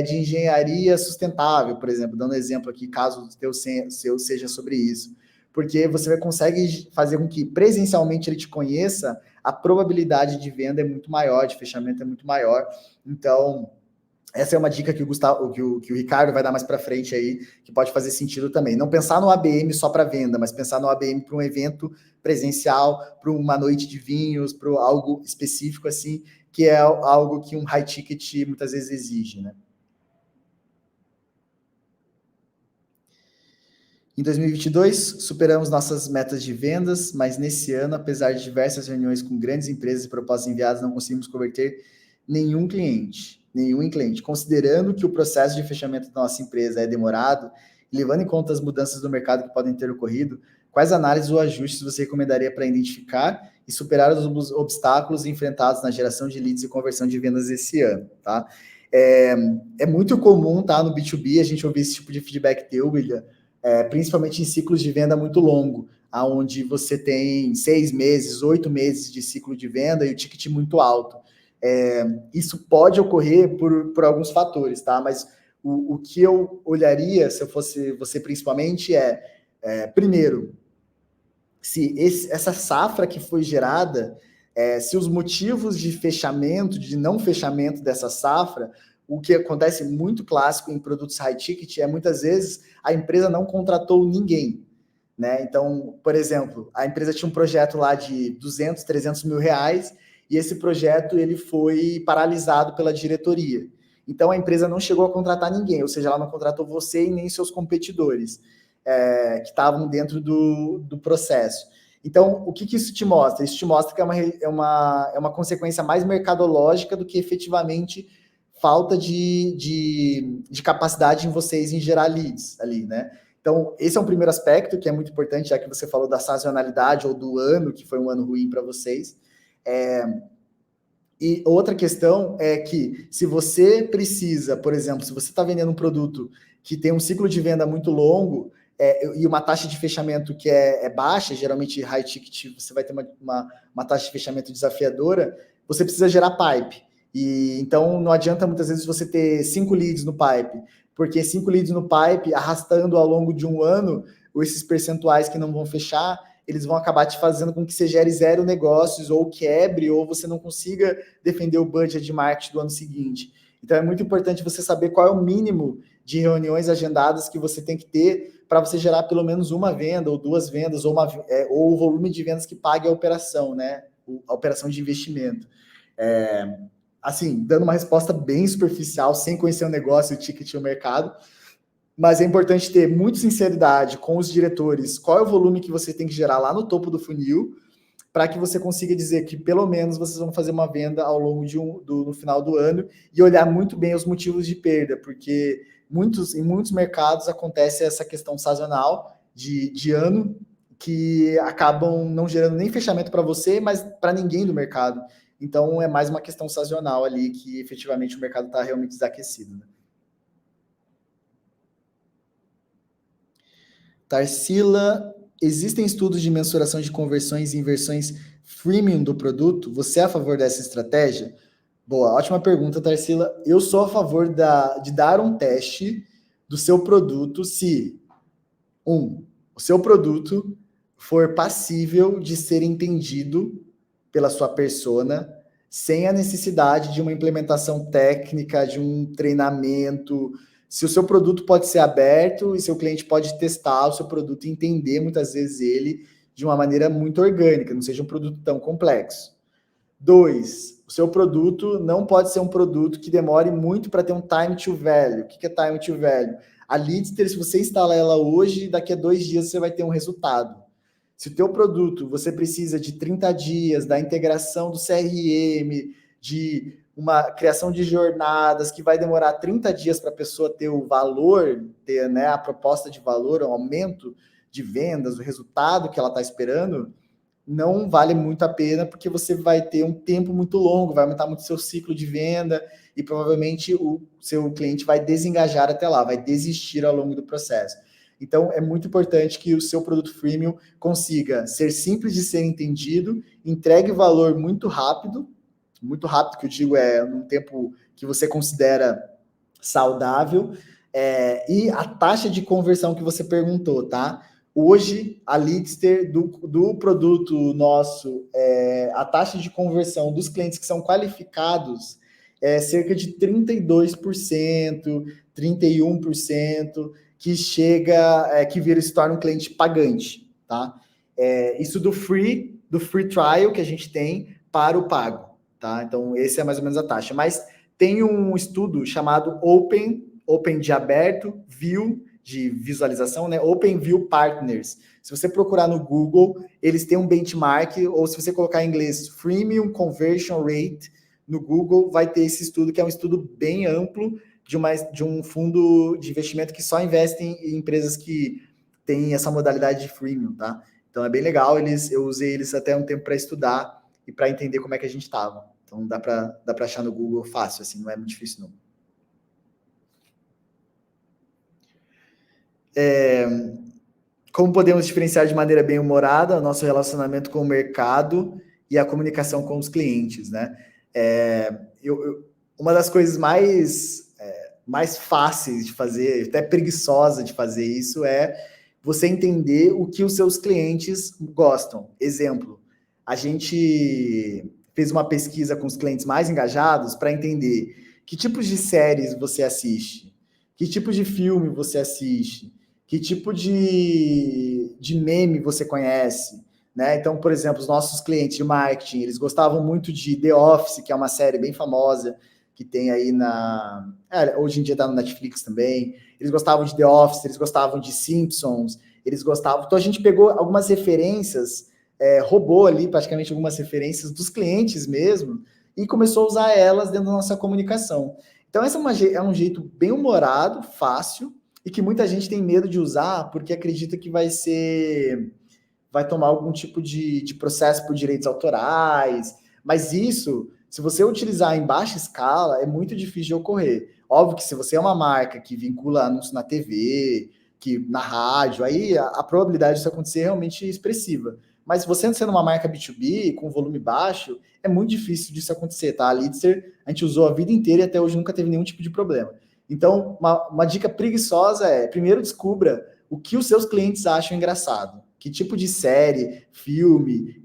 de engenharia sustentável, por exemplo, dando exemplo aqui, caso o seu seja sobre isso. Porque você consegue fazer com que presencialmente ele te conheça, a probabilidade de venda é muito maior, de fechamento é muito maior. Então, essa é uma dica que o Ricardo vai dar mais para frente aí, que pode fazer sentido também. Não pensar no ABM só para venda, mas pensar no ABM para um evento presencial, para uma noite de vinhos, para algo específico assim, que é algo que um high ticket muitas vezes exige, né? Em 2022, superamos nossas metas de vendas, mas nesse ano, apesar de diversas reuniões com grandes empresas e propostas enviadas, não conseguimos converter nenhum cliente. Considerando que o processo de fechamento da nossa empresa é demorado, e levando em conta as mudanças do mercado que podem ter ocorrido, quais análises ou ajustes você recomendaria para identificar e superar os obstáculos enfrentados na geração de leads e conversão de vendas esse ano, tá? É muito comum, tá, no B2B, a gente ouvir esse tipo de feedback teu, William, principalmente em ciclos de venda muito longo, onde você tem 6 meses, 8 meses de ciclo de venda e o ticket muito alto. Isso pode ocorrer por alguns fatores, tá? Mas o que eu olharia, se eu fosse você principalmente, primeiro, se essa safra que foi gerada, se os motivos de fechamento, de não fechamento dessa safra, o que acontece muito clássico em produtos high ticket é muitas vezes a empresa não contratou ninguém, né? Então, por exemplo, a empresa tinha um projeto lá de 200, 300 mil reais e esse projeto ele foi paralisado pela diretoria. Então, a empresa não chegou a contratar ninguém, ou seja, ela não contratou você e nem seus competidores que estavam dentro do processo. Então, o que isso te mostra? Isso te mostra que é uma consequência mais mercadológica do que efetivamente falta de capacidade em vocês em gerar leads ali, né? Então, esse é um primeiro aspecto que é muito importante, já que você falou da sazonalidade ou do ano, que foi um ano ruim para vocês. E outra questão é que se você precisa, por exemplo, se você está vendendo um produto que tem um ciclo de venda muito longo e uma taxa de fechamento que é baixa, geralmente high ticket você vai ter uma taxa de fechamento desafiadora, você precisa gerar pipe. E então não adianta muitas vezes você ter 5 leads no pipe, porque 5 leads no pipe, arrastando ao longo de um ano, esses percentuais que não vão fechar, eles vão acabar te fazendo com que você gere 0 negócios, ou quebre, ou você não consiga defender o budget de marketing do ano seguinte. Então é muito importante você saber qual é o mínimo de reuniões agendadas que você tem que ter para você gerar pelo menos uma venda, ou 2 vendas, ou o volume de vendas que pague a operação, né? A operação de investimento. Assim, dando uma resposta bem superficial, sem conhecer o negócio, o ticket e o mercado, mas é importante ter muita sinceridade com os diretores, qual é o volume que você tem que gerar lá no topo do funil, para que você consiga dizer que pelo menos vocês vão fazer uma venda ao longo no final do ano e olhar muito bem os motivos de perda, porque em muitos mercados acontece essa questão sazonal de ano, que acabam não gerando nem fechamento para você, mas para ninguém do mercado. Então, é mais uma questão sazonal ali, que efetivamente o mercado está realmente desaquecido. Né? Tarsila, existem estudos de mensuração de conversões em versões freemium do produto? Você é a favor dessa estratégia? Boa, ótima pergunta, Tarsila. Eu sou a favor de dar um teste do seu produto se, o seu produto for passível de ser entendido pela sua persona, sem a necessidade de uma implementação técnica, de um treinamento. Se o seu produto pode ser aberto e seu cliente pode testar o seu produto e entender muitas vezes ele de uma maneira muito orgânica, não seja um produto tão complexo. 2, o seu produto não pode ser um produto que demore muito para ter um time to value. O que é time to value? A Leadster, se você instala ela hoje, daqui a 2 dias você vai ter um resultado. Se o teu produto, você precisa de 30 dias, da integração do CRM, de uma criação de jornadas que vai demorar 30 dias para a pessoa ter o valor, ter, né, a proposta de valor, o aumento de vendas, o resultado que ela está esperando, não vale muito a pena, porque você vai ter um tempo muito longo, vai aumentar muito seu ciclo de venda e provavelmente o seu cliente vai desengajar até lá, vai desistir ao longo do processo. Então, é muito importante que o seu produto freemium consiga ser simples de ser entendido, entregue valor muito rápido que eu digo é num tempo que você considera saudável, e a taxa de conversão que você perguntou, tá? Hoje, a Leadster do produto nosso, a taxa de conversão dos clientes que são qualificados é cerca de 32%, 31%, que chega, que se torna um cliente pagante, tá? Isso do free trial que a gente tem para o pago, tá? Então, esse é mais ou menos a taxa. Mas tem um estudo chamado Open de aberto, View, de visualização, né? Open View Partners. Se você procurar no Google, eles têm um benchmark, ou se você colocar em inglês Freemium Conversion Rate no Google, vai ter esse estudo, que é um estudo bem amplo de um fundo de investimento que só investe em empresas que têm essa modalidade de freemium, tá? Então é bem legal, eu usei eles até um tempo para estudar e para entender como é que a gente estava. Então dá para achar no Google fácil, assim, não é muito difícil não. Como podemos diferenciar de maneira bem humorada o nosso relacionamento com o mercado e a comunicação com os clientes, né? Uma das coisas mais fáceis de fazer, até preguiçosa de fazer isso, é você entender o que os seus clientes gostam. Exemplo, a gente fez uma pesquisa com os clientes mais engajados para entender que tipos de séries você assiste, que tipo de filme você assiste, que tipo de meme você conhece, né? Então, por exemplo, os nossos clientes de marketing, eles gostavam muito de The Office, que é uma série bem famosa, que tem aí hoje em dia tá no Netflix também. Eles gostavam de The Office, eles gostavam de Simpsons, eles gostavam... Então, a gente pegou algumas referências, roubou ali praticamente algumas referências dos clientes mesmo, e começou a usar elas dentro da nossa comunicação. Então, esse é um jeito bem humorado, fácil, e que muita gente tem medo de usar porque acredita que vai tomar algum tipo de processo por direitos autorais, mas isso, se você utilizar em baixa escala, é muito difícil de ocorrer. Óbvio que se você é uma marca que vincula anúncio na TV, na rádio, aí a probabilidade disso acontecer é realmente expressiva. Mas você sendo uma marca B2B, com volume baixo, é muito difícil disso acontecer, tá? A Leadster, a gente usou a vida inteira e até hoje nunca teve nenhum tipo de problema. Então, uma dica preguiçosa primeiro descubra o que os seus clientes acham engraçado. Que tipo de série, filme,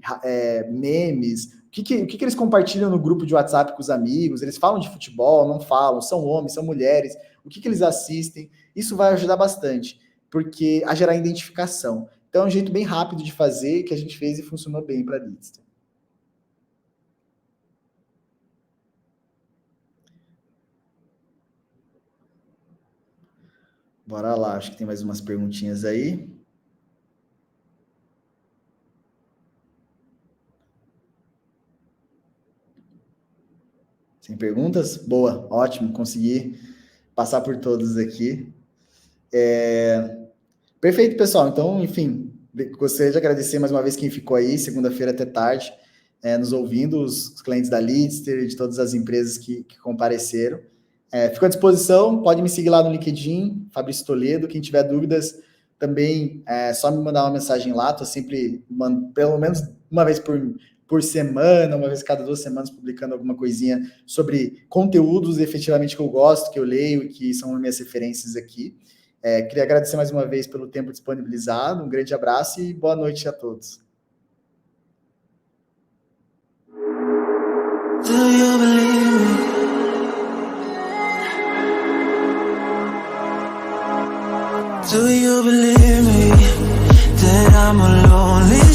memes, o que eles compartilham no grupo de WhatsApp com os amigos, eles falam de futebol, não falam, são homens, são mulheres, o que eles assistem, isso vai ajudar bastante, porque a gerar identificação. Então é um jeito bem rápido de fazer, que a gente fez e funcionou bem para a Leadster. Bora lá, acho que tem mais umas perguntinhas aí. Sem perguntas? Boa, ótimo, consegui passar por todos aqui. Perfeito, pessoal. Então, enfim, gostaria de agradecer mais uma vez quem ficou aí, segunda-feira até tarde, nos ouvindo, os clientes da Leadster e de todas as empresas que compareceram. Fico à disposição, pode me seguir lá no LinkedIn, Fabrício Toledo. Quem tiver dúvidas, também é só me mandar uma mensagem lá. Estou sempre, pelo menos uma vez por semana, uma vez cada 2 semanas, publicando alguma coisinha sobre conteúdos efetivamente que eu gosto, que eu leio e que são minhas referências aqui. Queria agradecer mais uma vez pelo tempo disponibilizado. Um grande abraço e boa noite a todos. Do you believe me? Do you believe me that I'm a lonely